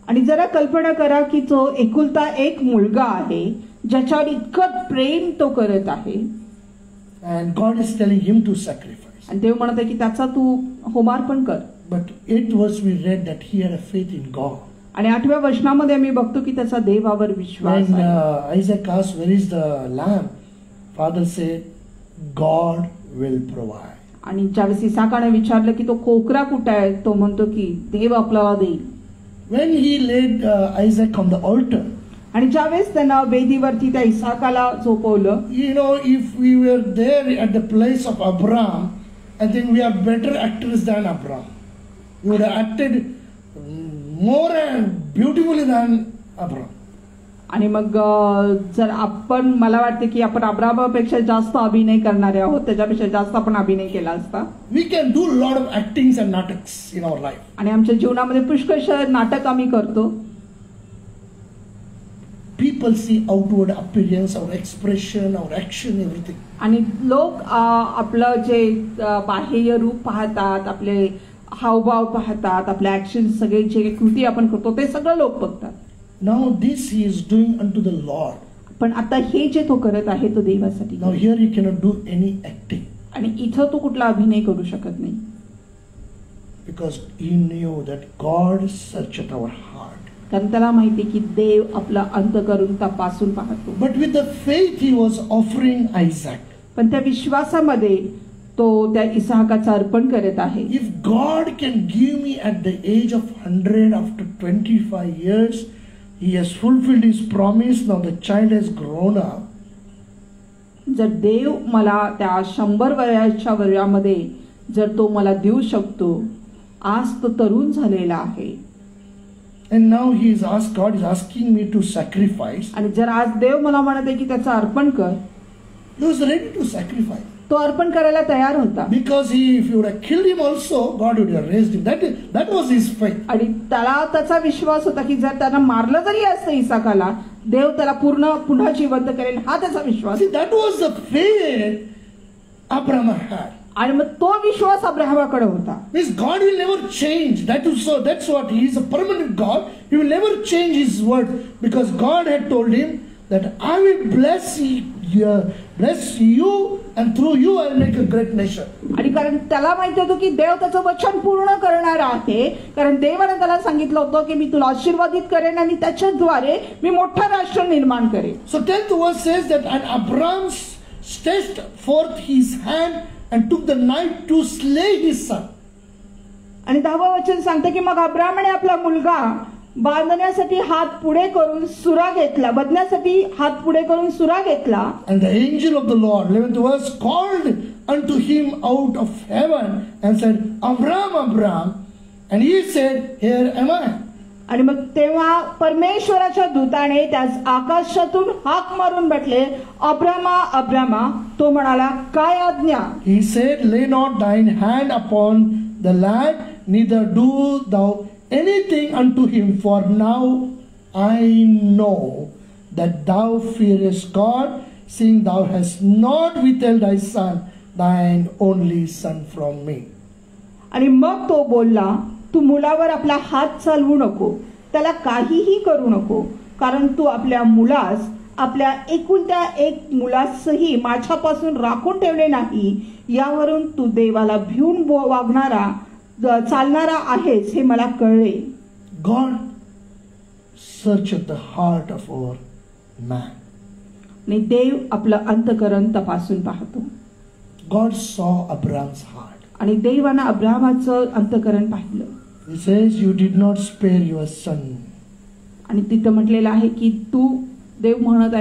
आणि जरा कल्पना करा की तो एकुलता एक मुलगा आहे ज्याच्यावर इतकं प्रेम तो करत आहे.
And God is telling him to sacrifice.
आणि देव म्हणत आहे की त्याचा तू होमार्पण कर.
But 8th verse we read that he had a faith in God.
आणि 8व्या वचनामध्ये आम्ही बघतो की त्याचा देवावर विश्वास
When
आहे.
Isaac asked, where is the lamb? Father said, God will provide.
आणि ज्यावेळेस इसाकाने विचारलं की तो कोकरा कुठे आहे, तो म्हणतो की देव आपल्याला देईल.
When he laid Isaac on the altar,
आणि ज्यावेळेस त्यानं वेदीवरती त्या इसाकाला झोपवलं,
if we were there at the place of Abraham, I think we are better actors than Abraham. We would have acted more and beautifully than Abraham.
आणि मग जर आपण, मला वाटते की आपण अब्राहामापेक्षा जास्त अभिनय करणारे आहोत, त्याच्यापेक्षा जास्त आपण अभिनय केला असता.
We can do a lot of actings and nataks in our life.
आणि आमच्या जीवनामध्ये पुष्कळ नाटक आम्ही करतो.
People see outward appearance, our expression, our action, everything.
आणि लोक आपलं जे बाह्य रूप पाहतात, आपले हावभाव पाहतात, आपले ऍक्शन, सगळे जे कृती आपण करतो ते सगळं लोक बघतात.
Now this he is doing unto the Lord.
पण आता हे जे तो करत आहे तो देवासाठी.
Now here he cannot do any acting.
आणि इथं तो कुठला अभिनय करू शकत नाही.
Because he knew that God searcheth our heart.
कारण त्याला माहिती की देव आपला अंतःकरण तपासून पाहतो.
But with the faith he was offering Isaac.
पण त्या विश्वासामध्ये तो त्या इसाकाचं अर्पण करत आहे.
If God can give me at the age of 100 after 25 years, he has fulfilled his promise. Now the child has grown up.
जर देव मला त्या 100 वयाच्या वयामध्ये जर तो मला देऊ शकतो, आज तो तरुण झालेला आहे.
And now God is asking me to sacrifice.
आणि जर आज देव मला म्हणत आहे की त्याचं अर्पण कर,
He was ready to sacrifice.
तो अर्पण करायला तयार होता.
Because if you would have killed him also, God would have raised him. That was his faith.
आणि त्याला त्याचा विश्वास होता की जर त्याला मारलं जरी असतं इसाकाला, देव त्याला पुन्हा जिवंत करेल, हा त्याचा विश्वास.
See, that was the faith Abraham had.
आणि मग तो विश्वास अब्राहमाकडे होता.
Means God will never change. That's what he is, a permanent God. He will never change his word, because God had told him that I will bless you and through you I will make a great nation.
आणि कारण त्याला माहिती होतं की देव त्याचं वचन पूर्ण करणार आहे, कारण देवाने त्याला सांगितलं होतं की मी तुला आशीर्वादित करेन आणि त्याच्याद्वारे मी मोठं राष्ट्र निर्माण करेन.
So 10th verse says that and Abraham stretched forth his hand and took the knife to slay his son.
आणि 10वं वचन सांगते की मग अब्राहमाने आपला मुलगा बांधण्यासाठी हात पुढे करून सुरा घेतला, बदण्यासाठी हात पुढे करून सुरा घेतला.
And the angel of the Lord, 11th verse, called unto him out of heaven and said, Abraham, Abraham. And he said, Here am I.
आणि मग तेव्हा परमेश्वराच्या दूताने त्यास आकाशातून हाक मारून म्हटले, अब्रामा, अब्रामा. तो म्हणाला, काय आज्ञा?
He said, Lay not thine hand upon the lad, neither do thou anything unto him, for now I know that thou fearest God, seeing thou hast not withheld thy son, thine only son from me.
आणि मग तो बोलला, तू मुलावर आपला हात चालवू नको, त्याला काहीही करू नको, कारण तू आपल्या मुलास, आपल्या एकुलत्या एक मुलासही माझ्यापासून राखून ठेवले नाही. यावरून तू देवाला भिवून वागणारा चालणारा आहेस हे मला कळले.
God searcheth the heart of our man.
आणि देव आपलं अंतःकरण तपासून पाहतो.
God saw Abraham's heart.
आणि देवानं अब्राहमाचं अंतःकरण पाहिलं.
He says, You did not spare your son.
आणि तिथं म्हटलेलं आहे की देव म्हणत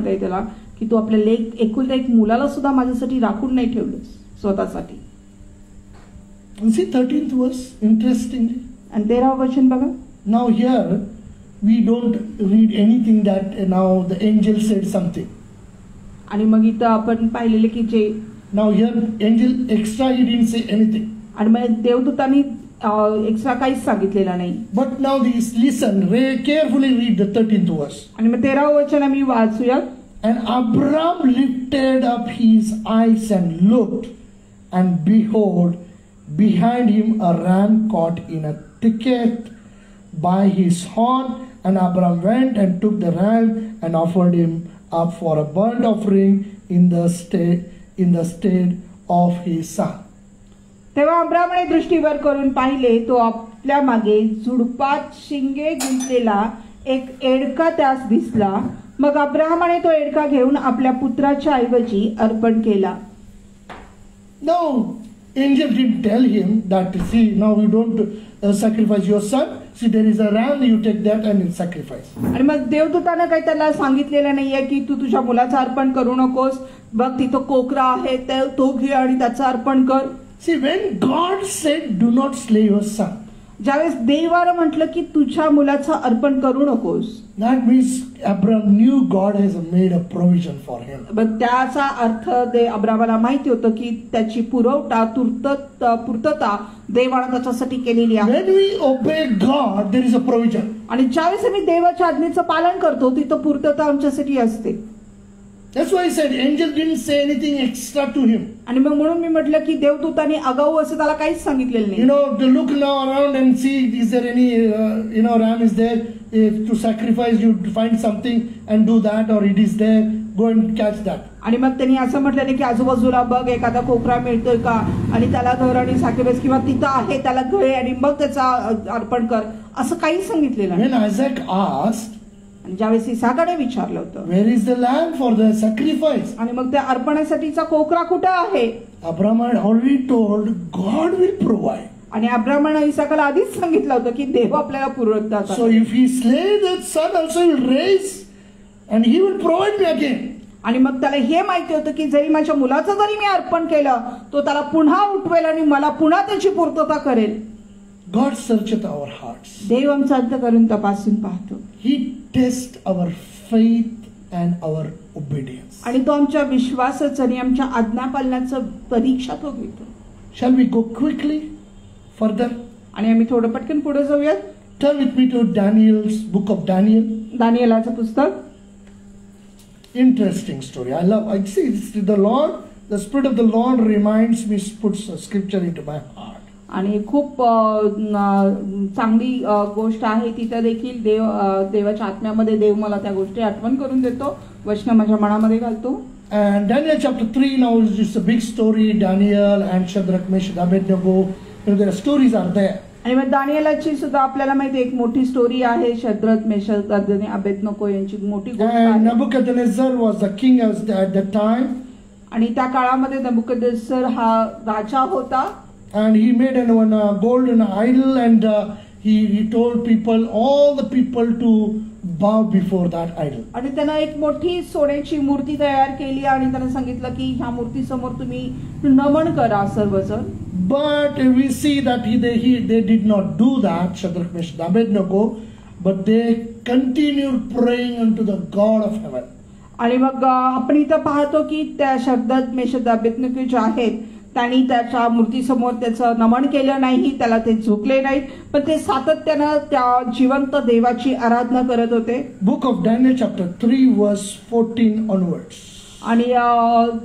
आहे त्याला की तू आपल्या एकुलत्या एक मुलाला सुद्धा माझ्यासाठी राखून नाही ठेवलंस स्वतःसाठी.
And see 13th verse, interestingly.
आणि 13वं वचन बघा.
Now here, we don't read anything that now the angel said something.
आणि मग इथं आपण पाहिलेले की जे
Now here angel extra he didn't say anything.
आणि मग देवदूतांनी एक्स्ट्रा काहीच सांगितलेलं नाही.
But now these listen, carefully read the 13th verse.
आणि मग 13व वचन आम्ही वाचूया.
And Abram lifted up his eyes and looked, and behold, behind him a ram caught in a thicket by his horn. And Abram went and took the ram and offered him up for a burnt offering in the stead of his son.
तेव्हा अब्रामने दृष्टीवर करून पाहिले, तो आपल्या मागे झुडपात शिंगे गुंतलेला एक एडका त्यास दिसला. मग अब्राहमाने तो एडका घेऊन आपल्या पुत्राच्या ऐवजी अर्पण केला.
Now, angel didn't tell him that, see, now you don't sacrifice your son. See, there is a ram, you take that and you sacrifice.
आणि मग देवदूतानं काही त्याला सांगितलेलं नाहीये की तू तुझ्या मुलाचं अर्पण करू नकोस, बघ तिथं कोकरा आहे तो घे आणि त्याचं अर्पण कर.
See, when God said, do not slay your son,
ज्यावेळेस देवानं म्हटलं की तुझ्या मुलाचं अर्पण करू नकोस,
that means Abraham knew God has made a provision for him.
पण त्याचा अर्थ अब्रामाला माहिती होतं की त्याची पूर्तता देवानं त्याच्यासाठी केलेली आहे.
When we obey God, there is a provision.
आणि ज्यावेळेस आम्ही देवाच्या आज्ञेचं पालन करतो तिथं पूर्तता आमच्यासाठी असते.
That's why I said angel didn't say anything extra to him.
आणि मग म्हणून मी म्हटलं की देवदूताने आगाऊ असं त्याला काहीच सांगितलेलं नाही.
You know, to look now around and see, is there any ram is there to sacrifice? You find something and do that, or it is there, go and catch that.
आणि मग त्यांनी असं म्हटलं नाही की आजूबाजूला बघ एखादा कोकरा मिळतोय का आणि त्याला धर आणि सॅक्रिफाइस, किंवा तिथं आहे त्याला घे आणि मग त्याचा अर्पण कर, असं काही सांगितलेलं नाही.
When Isaac asked,
आणि ज्यावेळेस इसाकाने विचारलं होतं,
where is the lamb for the sacrifice?
आणि मग त्या अर्पणासाठीचा कोकरा कुठं आहे,
Abraham had already told, God will provide.
आणि अब्रामाने इसाकाला आधीच सांगितलं होतं की देव आपल्याला पुरवतात.
So if he slay that son also, he will raise and he will provide me again.
आणि मग त्याला हे माहिती होतं की जरी माझ्या मुलाचं जरी मी अर्पण केलं तो त्याला पुन्हा उठवेल आणि मला पुन्हा त्याची पूर्तता करेल.
God searcheth our hearts.
देव आमचा अंतःकरण तपासून पाहतो.
He tests our faith and our obedience.
आणि तो आमच्या विश्वासाचं आणि आमच्या आज्ञापालनाचं परीक्षा तो घेतो.
Shall we go quickly further?
आणि आम्ही थोडं पटकन पुढे जाऊयात.
Turn with me to Daniel's book of Daniel.
दानिएलाचं पुस्तक.
Interesting story. I see the Lord, the Spirit of the Lord reminds me, puts a scripture into my heart.
आणि खूप चांगली गोष्ट आहे. तिथं देखील देवाच्या आत्म्यामध्ये देव मला त्या गोष्टी आठवण करून देतो, वचन माझ्या मनामध्ये घालतो.
And Daniel chapter 3 now is just a big story. Daniel and Shadrach, Meshach, Abednego. Their stories are there.
आणि मग दानिएलाची सुद्धा आपल्याला माहिती एक मोठी स्टोरी आहे. शद्रक, मेशक आणि अबेदनको यांची मोठी गोष्ट आहे.
Nebuchadnezzar was the king at that time.
आणि त्या काळामध्ये नेबुकदनेस्सर हा राजा होता.
And he made one golden idol, and he told people, all the people, to bow before that idol.
आणि त्यानं एक मोठी सोन्याची मूर्ती तयार केली आणि त्यानं सांगितलं की ह्या मूर्तीसमोर तुम्ही नमन करा सर्वजण.
But we see that they did not do that, Shadrach, Meshach, Abednego, but they continued praying unto the God of heaven.
आणि मग आपण इथं पाहतो की त्या शब्दात मेशक अबेदnego जे आहेत त्यांनी त्याच्या मूर्तीसमोर त्याचं नमन केलं नाही, त्याला ते झुकले नाहीत, पण ते सातत्यानं त्या जिवंत देवाची आराधना करत होते.
Book of Daniel chapter 3 verse 14 onwards.
आणि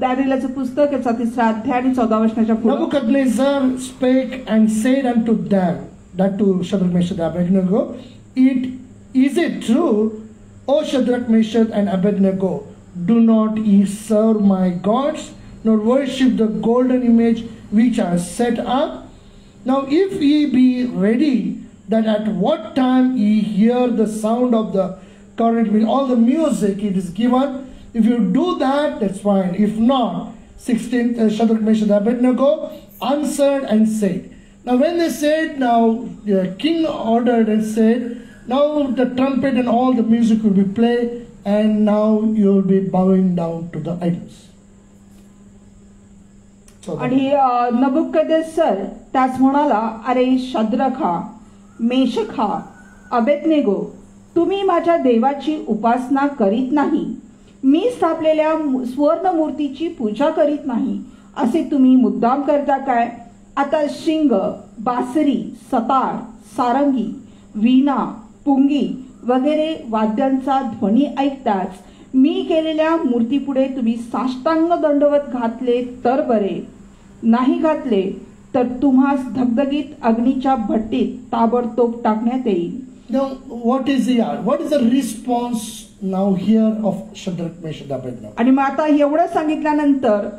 दानिएलाचं पुस्तक याचा 3रा अध्याय आणि 14 वचनाच्या पुढे.
Nebuchadnezzar spake and said unto them, that to Shadrach, Meshach, Abednego, is it true, O Shadrach, Meshach, and Abednego, do not ye serve my gods, nor worship the golden image which I set up? Now if ye be ready, that at what time ye hear the sound of the current, with all the music it is given, if you do that, that's fine. If not, 16th Shadrach, Meshach, Abednego answered and said. Now when they said, now the king ordered and said, now the trumpet and all the music will be played, and now you will be bowing down to the idols.
आणि नबुकदनेस्सर त्याच म्हणाला, अरे शद्रखा, मेशखा, Abednego, तुम्ही माझ्या देवाची उपासना करीत नाही, मी स्थापलेल्या स्वर्णमूर्तीची पूजा करीत नाही, असे तुम्ही मुद्दाम करता काय? आता शिंग, बासरी, सतार, सारंगी, वीणा, पुंगी वगैरे वाद्यांचा ध्वनी ऐकताच मी केलेल्या मूर्तीपुढे तुम्ही साष्टांग दंडवत घातले तर बरे, नाही घातले तर तुम्हास धगधगीत अग्नीच्या भट्टीत ताबडतोब टाकण्यात येईल.
Now, what is the response now here of Shadrach, Meshach, Abednego?
आणि मग आता एवढं सांगितल्यानंतर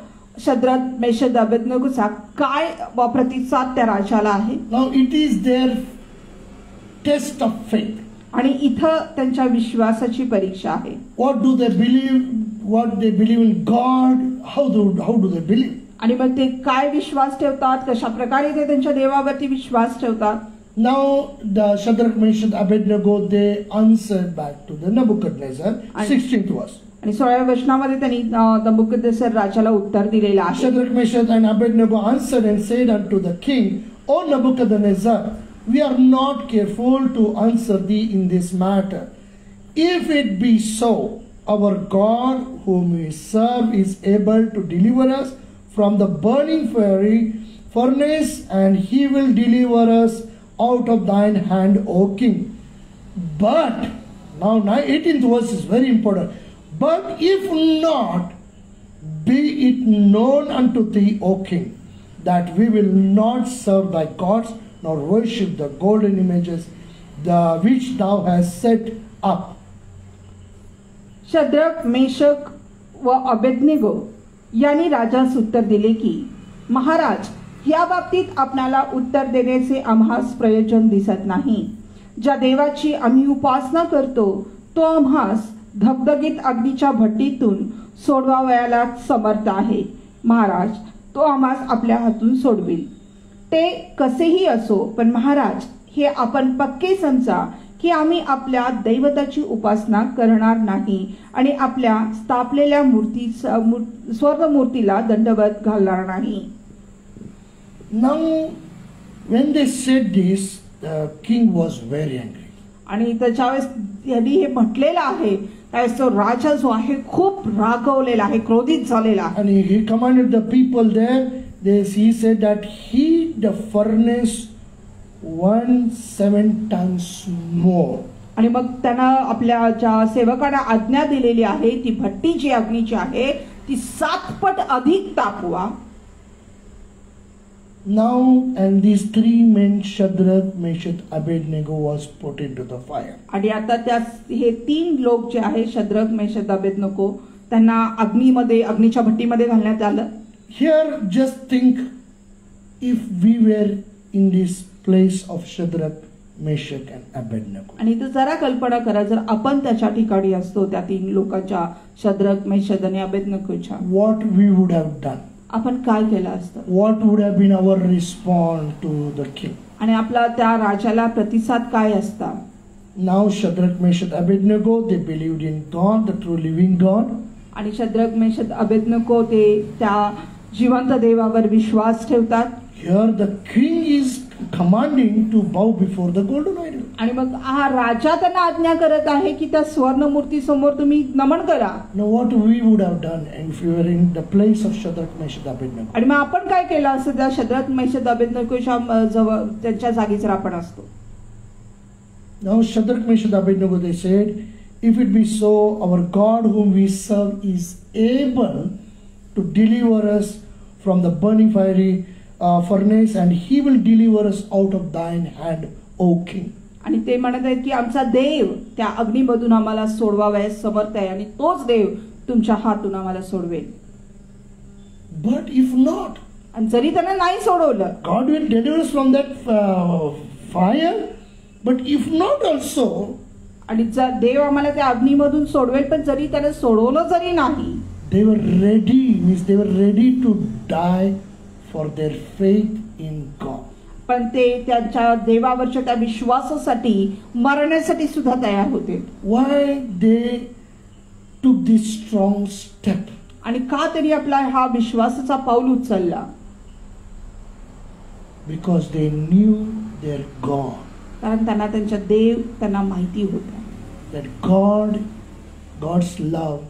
शद्रक, मेशक, अबेदनगोचा काय प्रतिसाद त्या राजाला आहे?
Now it is their test of faith.
आणि इथं त्यांच्या विश्वासाची परीक्षा आहे.
What do they believe? What they believe in God? How do they believe?
आणि मग ते काय विश्वास ठेवतात, कशा प्रकारे ते त्यांच्या देवावरती विश्वास ठेवतात?
Now the Shadrach, Meshach, Abednego, they answered back to the Nebuchadnezzar. 16th verse.
आणि 16व्या वचनामध्ये त्यांनी नबुकदनेस्सर राजाला उत्तर दिलेलं आहे.
Shadrach, Meshach and Abednego answered and said unto the king, O Nebuchadnezzar, we are not careful to answer thee in this matter. If it be so, our God whom we serve is able to deliver us from the burning fiery furnace, and he will deliver us out of thine hand, O king. But, now 18th verse is very important. But if not, be it known unto thee, O king, that we will not serve thy gods, nor worship the golden images which thou hast set up.
Shadrach, Meshach व Abednego यांनी rajas उत्तर दिले की, महाराज, या बाबतीत आपणाला उत्तर देण्याचे आम्हास प्रयोजन दिसत नाही. ज्या देवाची आम्ही उपासना करतो तो आम्हास धगधगीत अग्नीच्या भट्टीतून सोडवावयाला समर्थ आहे. महाराज, तो आम्हास आपल्या हातून सोडविल. ते कसेही असो, पण महाराज, हे आपण पक्के समजा की आम्ही आपल्या दैवताची उपासना करणार नाही आणि आपल्या स्थापलेल्या स्वर्णमूर्तीला दंडवत घालणार नाही.
Now, when they said this, the king was very angry.
आणि त्याच्यावेळेस यांनी हे म्हटलेलं आहे, त्यावेळेस तो राजा जो आहे खूप रागवलेला आहे, क्रोधित झालेला आहे.
And he commanded the people there. He said that heat the furnace 17 times more.
आणि मग त्यांना आपल्या ज्या सेवकांना आज्ञा दिलेली आहे, ती भट्टी जी अग्नीची आहे ती 7 पट अधिक तापवा.
Now, and these 3 men, Shadrach, Meshach, Abednego, was put into the fire.
आणि आता त्या हे 3 लोक जे आहे, शद्रक, मेशक, अबेदnego, त्यांना अग्नीच्या भट्टीमध्ये घालण्यात आलं.
Here, just think if we were in this place of Shadrach, Meshach, and Abednego.
आणि इथं जरा कल्पना करा, जर आपण त्याच्या ठिकाणी असतो, त्या 3 लोकांच्या, शद्रक, मेशक आणि अबेदनगोच्या,
what we would have done.
आपण काय केलं असतं?
What would have been our response to the king?
आणि आपला त्या राजाला प्रतिसाद काय असता?
Now Shadrach, Meshach, Abednego, they believed in God, the true living God.
आणि शद्रक, मेशक, अबेदnego ते त्या जिवंत देवावर विश्वास ठेवतात.
Here the king is commanding to bow before the golden idol.
आणि मग हा राजा त्यांना आज्ञा करत आहे की त्या स्वर्णमूर्ती समोर तुम्ही नमन करा.
Now what we would have done if we were in the place of Shadrach, Meshach, Abednego?
आणि मग आपण काय केलं असं त्या शद्रक, मेशक, अबेदनगोच्या जवळ त्यांच्या जागी जर आपण असतो?
Now Shadrach, Meshach, Abednego, they said, if it be so, our God whom we serve is able to deliver us from the burning fiery furnace, and he will deliver us out of thine hand, O king.
आणि ते म्हणत आहेत की आमचा देव त्या अग्नीमधून आम्हाला सोडवावयास समर्थ आहे आणि तोच देव तुमच्या हातून आम्हाला सोडवेल.
But if not,
आणि जरी त्यांना नाही सोडवलं,
God will deliver us from that fire. But if not also,
आणि देव आम्हाला त्या अग्नीमधून सोडवेल, पण जरी त्याने सोडवलं जरी नाही,
they were ready to die for their faith in God.
पण ते त्यांच्या देवावरच्या त्या विश्वासासाठी मरण्यासाठी सुद्धा तयार होते.
Why they took this strong step?
आणि का त्यांनी आपला हा विश्वासाचा पाऊल उचलला?
Because they knew their God.
कारण त्यांना त्यांच्या देव त्यांना माहिती होता.
that God's love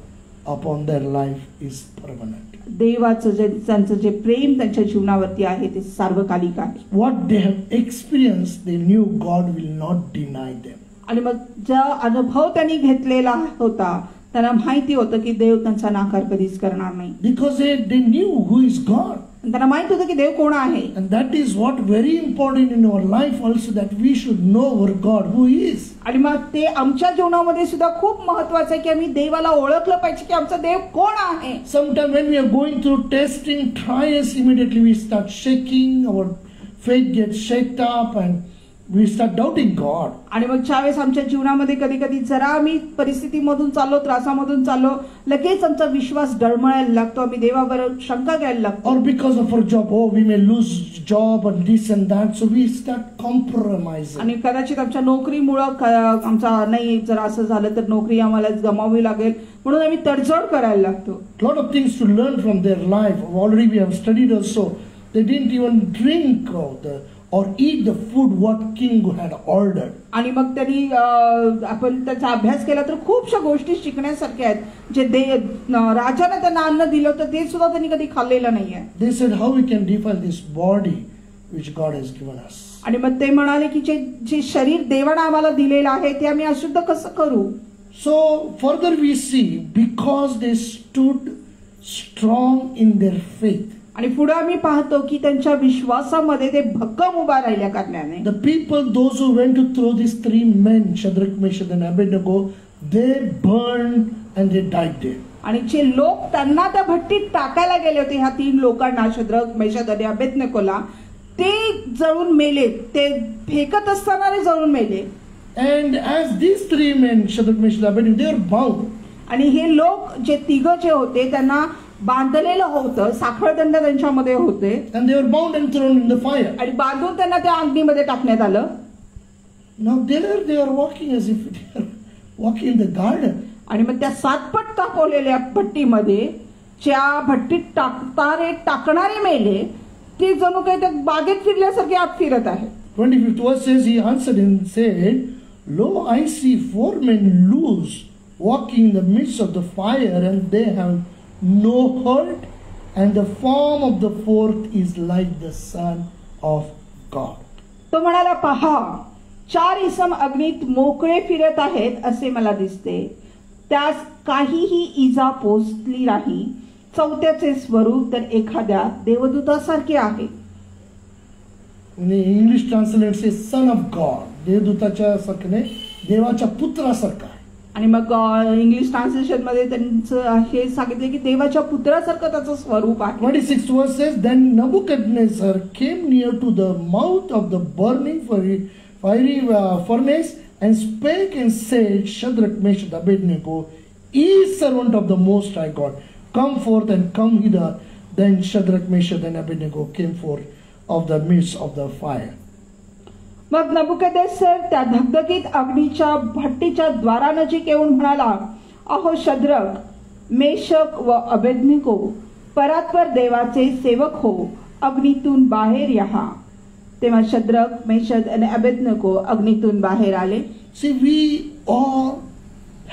upon their life is permanent.
देवाचं त्यांचं जे प्रेम त्यांच्या जीवनावरती आहे ते सार्वकालिक आहे.
What they have experienced, they knew God will not deny them.
आणि मग जो अनुभव त्यांनी घेतलेला होता त्यांना माहिती होतं की देव त्यांचा नाकार कधीच करणार नाही.
Because they knew who is God.
त्यांना माहित होतं की देव कोण आहे.
And that is what very important in our life also, that we should know our God, who He is.
आणि मग ते आमच्या जीवनामध्ये सुद्धा खूप महत्वाचं आहे की आम्ही देवाला ओळखलं पाहिजे की आमचा देव कोण आहे.
Sometimes when we are going through testing, trials, immediately we start shaking, our faith gets shaken up and we start doubting God.
आणि मग ज्यावेळेस आमच्या जीवनामध्ये कधी कधी जरा आम्ही परिस्थितीमधून चाललो, त्रासामधून चाललो, लगेच आमचा विश्वास डळमळायला लागतो, आम्ही देवावर शंका घ्यायला लागतो.
Or because of our job, we may lose job and this and that, so we start compromising.
आणि कदाचित आमच्या नोकरीमुळं आमचा नाही, जर असं झालं तर नोकरी आम्हाला गमावी लागेल म्हणून आम्ही तडजोड करायला लागतो.
Lot of things to learn from their life. Already we have studied also. They didn't even drink or eat the food what king had ordered.
आणि मग त्यांनी आपण त्याचा अभ्यास केला तर खूपशा गोष्टी शिकण्यासारख्या आहेत जे राजाने त्यांना अन्न दिलं होतं ते सुद्धा त्यांनी कधी खाल्लेलं नाहीये.
They said, how we can defile this body which God has given us.
आणि मग ते म्हणाले की जे शरीर देवाने आम्हाला दिलेलं आहे ते आम्ही अशुद्ध कसं करू.
So further we see, because they stood strong in their faith.
आणि पुढे आम्ही पाहतो की त्यांच्या विश्वासामध्ये ते भक्कम उभा राहिल्या कारणाने
The people, those who went to throw these three men, Shadrach, Meshach and Abednego, they burned and they died there.
आणि जे लोक त्यांना त्या भट्टीत टाकायला गेले होते, ह्या तीन लोकांना, शद्रक, मेशक आणि अबेदनेगोला, ते जळून मेले. ते फेकत असताना ते जळून मेले.
And as these three men, Shadrach, Meshach and Abednego, they were bound.
आणि हे लोक जे तिघ जे होते त्यांना बांधलेलं होतं, साखळदंड त्यांच्यामध्ये होते.
And they were bound and thrown in the fire.
आणि बांधून त्यांना त्या अग्नीमध्ये टाकण्यात आलं.
Now there they are walking as if they are walking in the garden.
आणि मग त्या सातपट तापवलेल्या भट्टीमध्ये ज्या भट्टीत टाकणारे मेले ते जणू काही त्या बागेत फिरल्यासारखे आत फिरत आहेत.
25th verse says, he answered and said, Lo, I see 4 men loose, walking in the midst of the fire, and they have no hurt, and the form of the fourth is like the Son of God.
तो म्हणाला, पहा, 4 इसम अग्नीत मोकळे फिरत आहेत असे मला दिसते, त्यास काहीही इजा पोचली नाही. चौथ्याचे स्वरूप तर एखाद्या देवदूतासारखे आहे.
English translate says Son of God. देवदूताच्या सारखे, देवाच्या पुत्रासारखा आहे.
आणि मग इंग्लिश ट्रान्सलेशन मध्ये त्यांचं हे सांगितले की देवाच्या पुत्रासारखं त्याचं स्वरूप आहे.
26th verse says, Then Nebuchadnezzar came near to the mouth of the burning fiery furnace and spake and said, Shadrach, Meshach, Abednego, ye servant of the Most High God, come forth and come hither. Then Shadrach, Meshach and Abednego came forth of the midst of the fire.
मग नबुकदनेस्सर त्या धगधगीत अग्नीच्या भट्टीच्या द्वारानजीक येऊन म्हणाला, अहो Shadrach, Meshach व Abednego, परात्पर देवाचे सेवक हो, अग्नीतून बाहेर या. तेव्हा शद्रक, मेशक आणि अबेदनेगो अग्नीतून बाहेर आले.
See, we all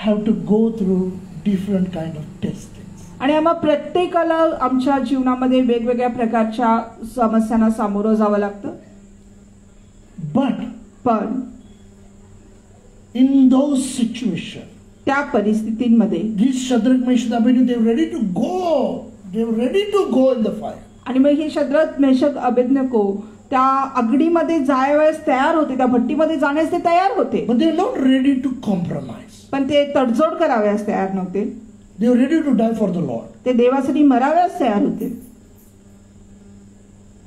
have to go through different kind of testings.
आणि आम्हा प्रत्येकाला आमच्या जीवनामध्ये वेगवेगळ्या प्रकारच्या समस्यांना सामोरं जावं लागतं. पण
in those situations,
त्या परिस्थितींमध्ये
these Shadrach, Meshach, Abednego, they were ready to go. They were ready to go in the fire.
आणि मग हे शद्रक, मेशक, अबेदनेगो त्या अग्नीमध्ये जायवेळेस तयार होते, त्या भट्टीमध्ये जाण्यास ते तयार होते.
But they were not ready to compromise.
पण ते तडजोड कराव्यास तयार नव्हते.
They were ready to die for the Lord.
ते देवासाठी मराव्यास तयार होते.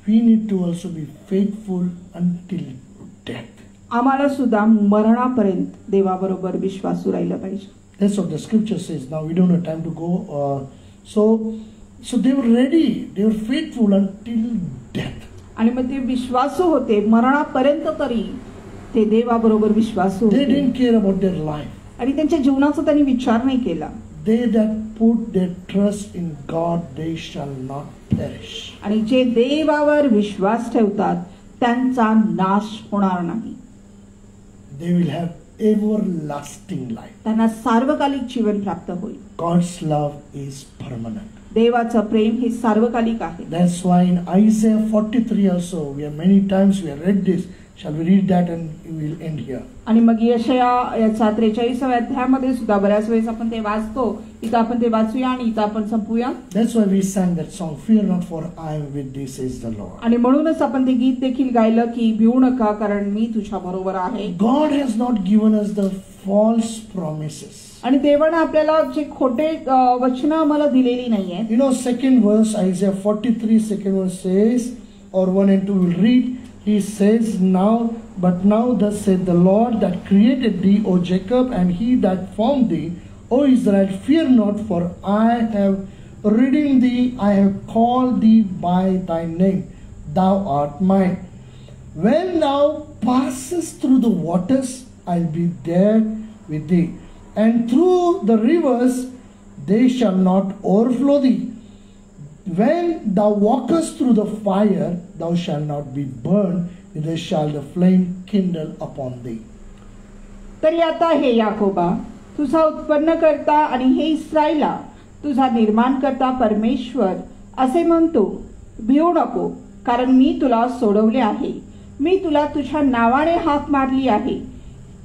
We need to also be faithful until death.
आम्हाला सुद्धा मरणापर्यंत देवाबरोबर विश्वासू राहिलं पाहिजे.
That's what the scripture says. Now we don't have time to go. So they were ready. They were faithful until death.
आणि मग ते विश्वासू होते मरणापर्यंत, तरी ते देवाबरोबर विश्वासू
They
होते.
didn't care about their life.
आणि त्यांच्या जीवनाचा त्यांनी विचार नाही केला.
They that put their trust in God, they shall not perish.
आणि जे देवावर विश्वास ठेवतात त्यांचा नाश होणार नाही.
They will have everlasting life.
त्यांना सार्वकालिक जीवन प्राप्त होईल.
God's love is permanent.
देवाचं प्रेम हे सार्वकालिक आहे.
That's why in Isaiah 43 also, we have many times we have read this. Shall we read that and we will end here.
आणि मग यशया याचा 43व्या अध्यायामध्ये सुद्धा बऱ्याच वेळेस आपण ते वाचतो. इथं आपण ते वाचूया आणि इथं आपण संपूया.
That's why we sang that song, Fear not, for I am with thee, says the Lord.
आणि म्हणूनच आपण ते गीत देखील गायलं की भिवू नका कारण मी तुझ्या बरोबर आहे.
God has not given us the false promises.
आणि देवाने आपल्याला जे खोटे वचनं आम्हाला दिलेली नाहीये.
You know, second verse, Isaiah 43, second verse says, or 1 and 2 will read, he says, but now thus saith the Lord that created thee, O Jacob, and he that formed thee, O Israel, fear not, for I have redeemed thee, I have called thee by thy name, thou art mine. When thou passest through the waters, I'll be there with thee, and through the rivers, they shall not overflow thee. When thou walkest through the fire, thou shalt not be burned, neither shall the flame kindle upon thee.
तरी आता हे याकोबा, तुझा उत्पन्न करता आणि हे इस्रायला, तुझा निर्माण करता परमेश्वर असे म्हणतो, भिवू नको, कारण मी तुला सोडवले आहे. मी तुला तुझ्या नावाने हाक मारली आहे.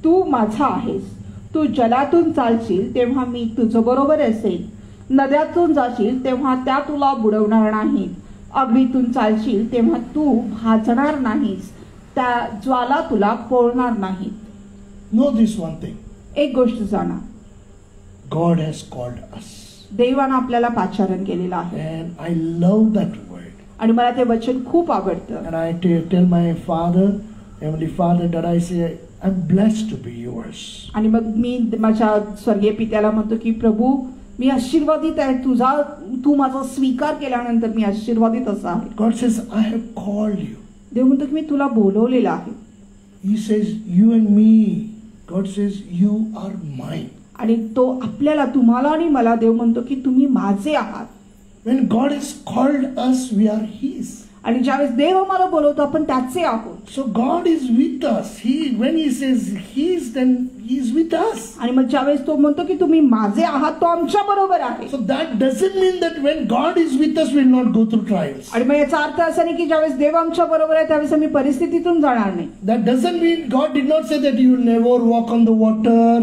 तू माझा आहेस. तू जलातून चालशील तेव्हा मी तुझं बरोबर असेल. नद्यातून जाशील तेव्हा त्या तुला बुडवणार नाहीत. अग्नीतून चालशील तेव्हा तू भाजणार नाहीस. त्या ज्वाला तुला पोळणार नाहीत.
Know this one thing.
एक गोष्ट जाणा,
God has called us.
देवानं आपल्याला पाचारण केलेलं आहे.
And I love that word.
आणि मला ते वचन खूप आवडतं.
And I tell my Father, Heavenly Father, that I say, I'm blessed to be yours.
आणि मग मी माझ्या स्वर्गीय पित्याला म्हणतो की प्रभू, मी आशीर्वादित आहे. तू माझा स्वीकार केल्यानंतर मी आशीर्वादित असा आहे.
God says, I have called you.
देव म्हणतो की मी तुला बोलवलेलं आहे.
He says, you and me. God says, you are mine.
आणि तो आपल्याला, तुम्हाला आणि मला देव म्हणतो की तुम्ही माझे आहात.
When God has called us, we are His.
आणि ज्यावेळेस देव आम्हाला बोलवतो आपण त्याचे आहोत.
So God is with us. When He says He's, then He is with us.
आणि मग ज्यावेळेस तो म्हणतो की तुम्ही माझे आहात, तो आमच्या बरोबर आहे.
So that doesn't mean that when God is with us, we will not go through trials.
आणि मग याचा अर्थ असा नाही की ज्यावेळेस देव आमच्या बरोबर आहे त्यावेळेस आम्ही परिस्थितीतून जाणार नाही.
That doesn't mean God did not say that you will never walk on the water.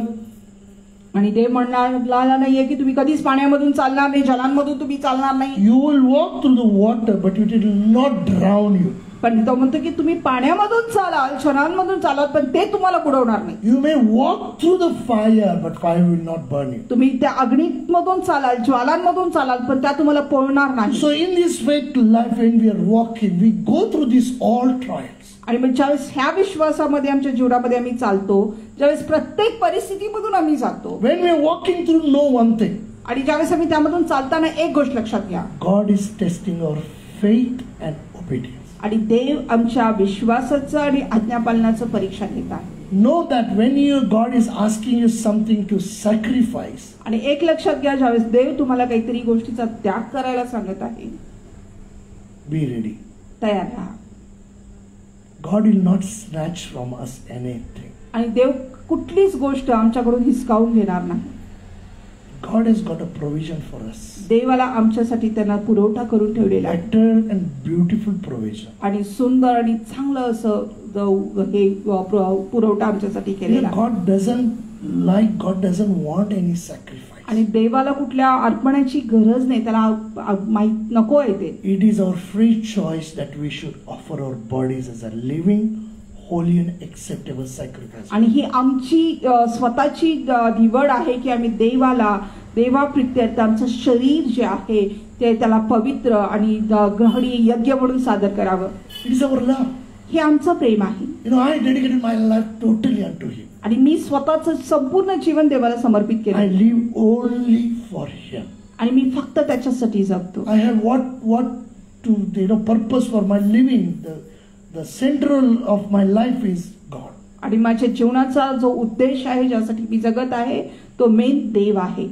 आणि देव म्हणणार नाहीये की तुम्ही कधीच पाण्यामधून चालणार नाही, जलांमधून तुम्ही चालणार नाही.
You will walk through the water, but it will not drown you.
पण तो म्हणतो की तुम्ही पाण्यामधून चालाल, क्षणांमधून चालाल, पण ते तुम्हाला बुडवणार नाही.
You may walk through the fire, but fire will not burn you.
तुम्ही त्या अग्नीमधून चालाल, ज्वालांमधून चालाल, पण त्या तुम्हाला पोळणार नाही.
So in this faith life, when we are walking, we go through these all trials.
आणि मग ज्यावेळेस ह्या विश्वासामध्ये आमच्या जीवनामध्ये आम्ही चालतो, ज्यावेळेस प्रत्येक परिस्थितीमधून आम्ही जातो,
When we are walking through, know one thing.
आणि ज्यावेळेस आम्ही त्यामधून चालताना एक गोष्ट लक्षात घ्या,
God is testing our faith and obedience.
आणि देव आमच्या विश्वासाचं आणि आज्ञापालनाचं परीक्षा घेत आहे.
Know that when God is asking you something to sacrifice,
आणि एक लक्षात घ्या, ज्यावेळेस देव तुम्हाला काहीतरी गोष्टीचा त्याग करायला सांगत आहे,
be ready.
तयार राहा.
God will not snatch from us anything.
आणि देव कुठलीच गोष्ट आमच्याकडून हिसकावून घेणार नाही.
God has got a provision for us.
देवाला आमच्यासाठी त्यांना पुरवठा करून ठेवलेला आहे.
Better and beautiful provision.
आणि सुंदर आणि चांगलं असं हे पुरवठा आमच्यासाठी केलेला आहे.
God doesn't want any sacrifice.
आणि देवाला कुठल्या अर्पणाची गरज नाही, त्याला माहित नको आहे ते.
It is our free choice that we should offer our bodies as a living, holy and acceptable sacrifice.
आणि ही आमची स्वतःची निवड आहे की आम्ही देवाप्रित्यर्थ आमचं शरीर जे आहे ते त्याला पवित्र आणि ग्रहणी यज्ञ म्हणून सादर करावं.
It is our love.
हे आमचं प्रेम आहे.
I dedicated my life totally unto Him.
आणि मी स्वतःचं संपूर्ण जीवन देवाला समर्पित केलं.
I live only for Him.
आणि मी फक्त त्याच्यासाठी जगतो.
I have what to purpose for my living. The central of my life is God.
आणि माझ्या जीवनाचा जो उद्देश आहे, ज्यासाठी मी जगत आहे, तो मेन देव आहे.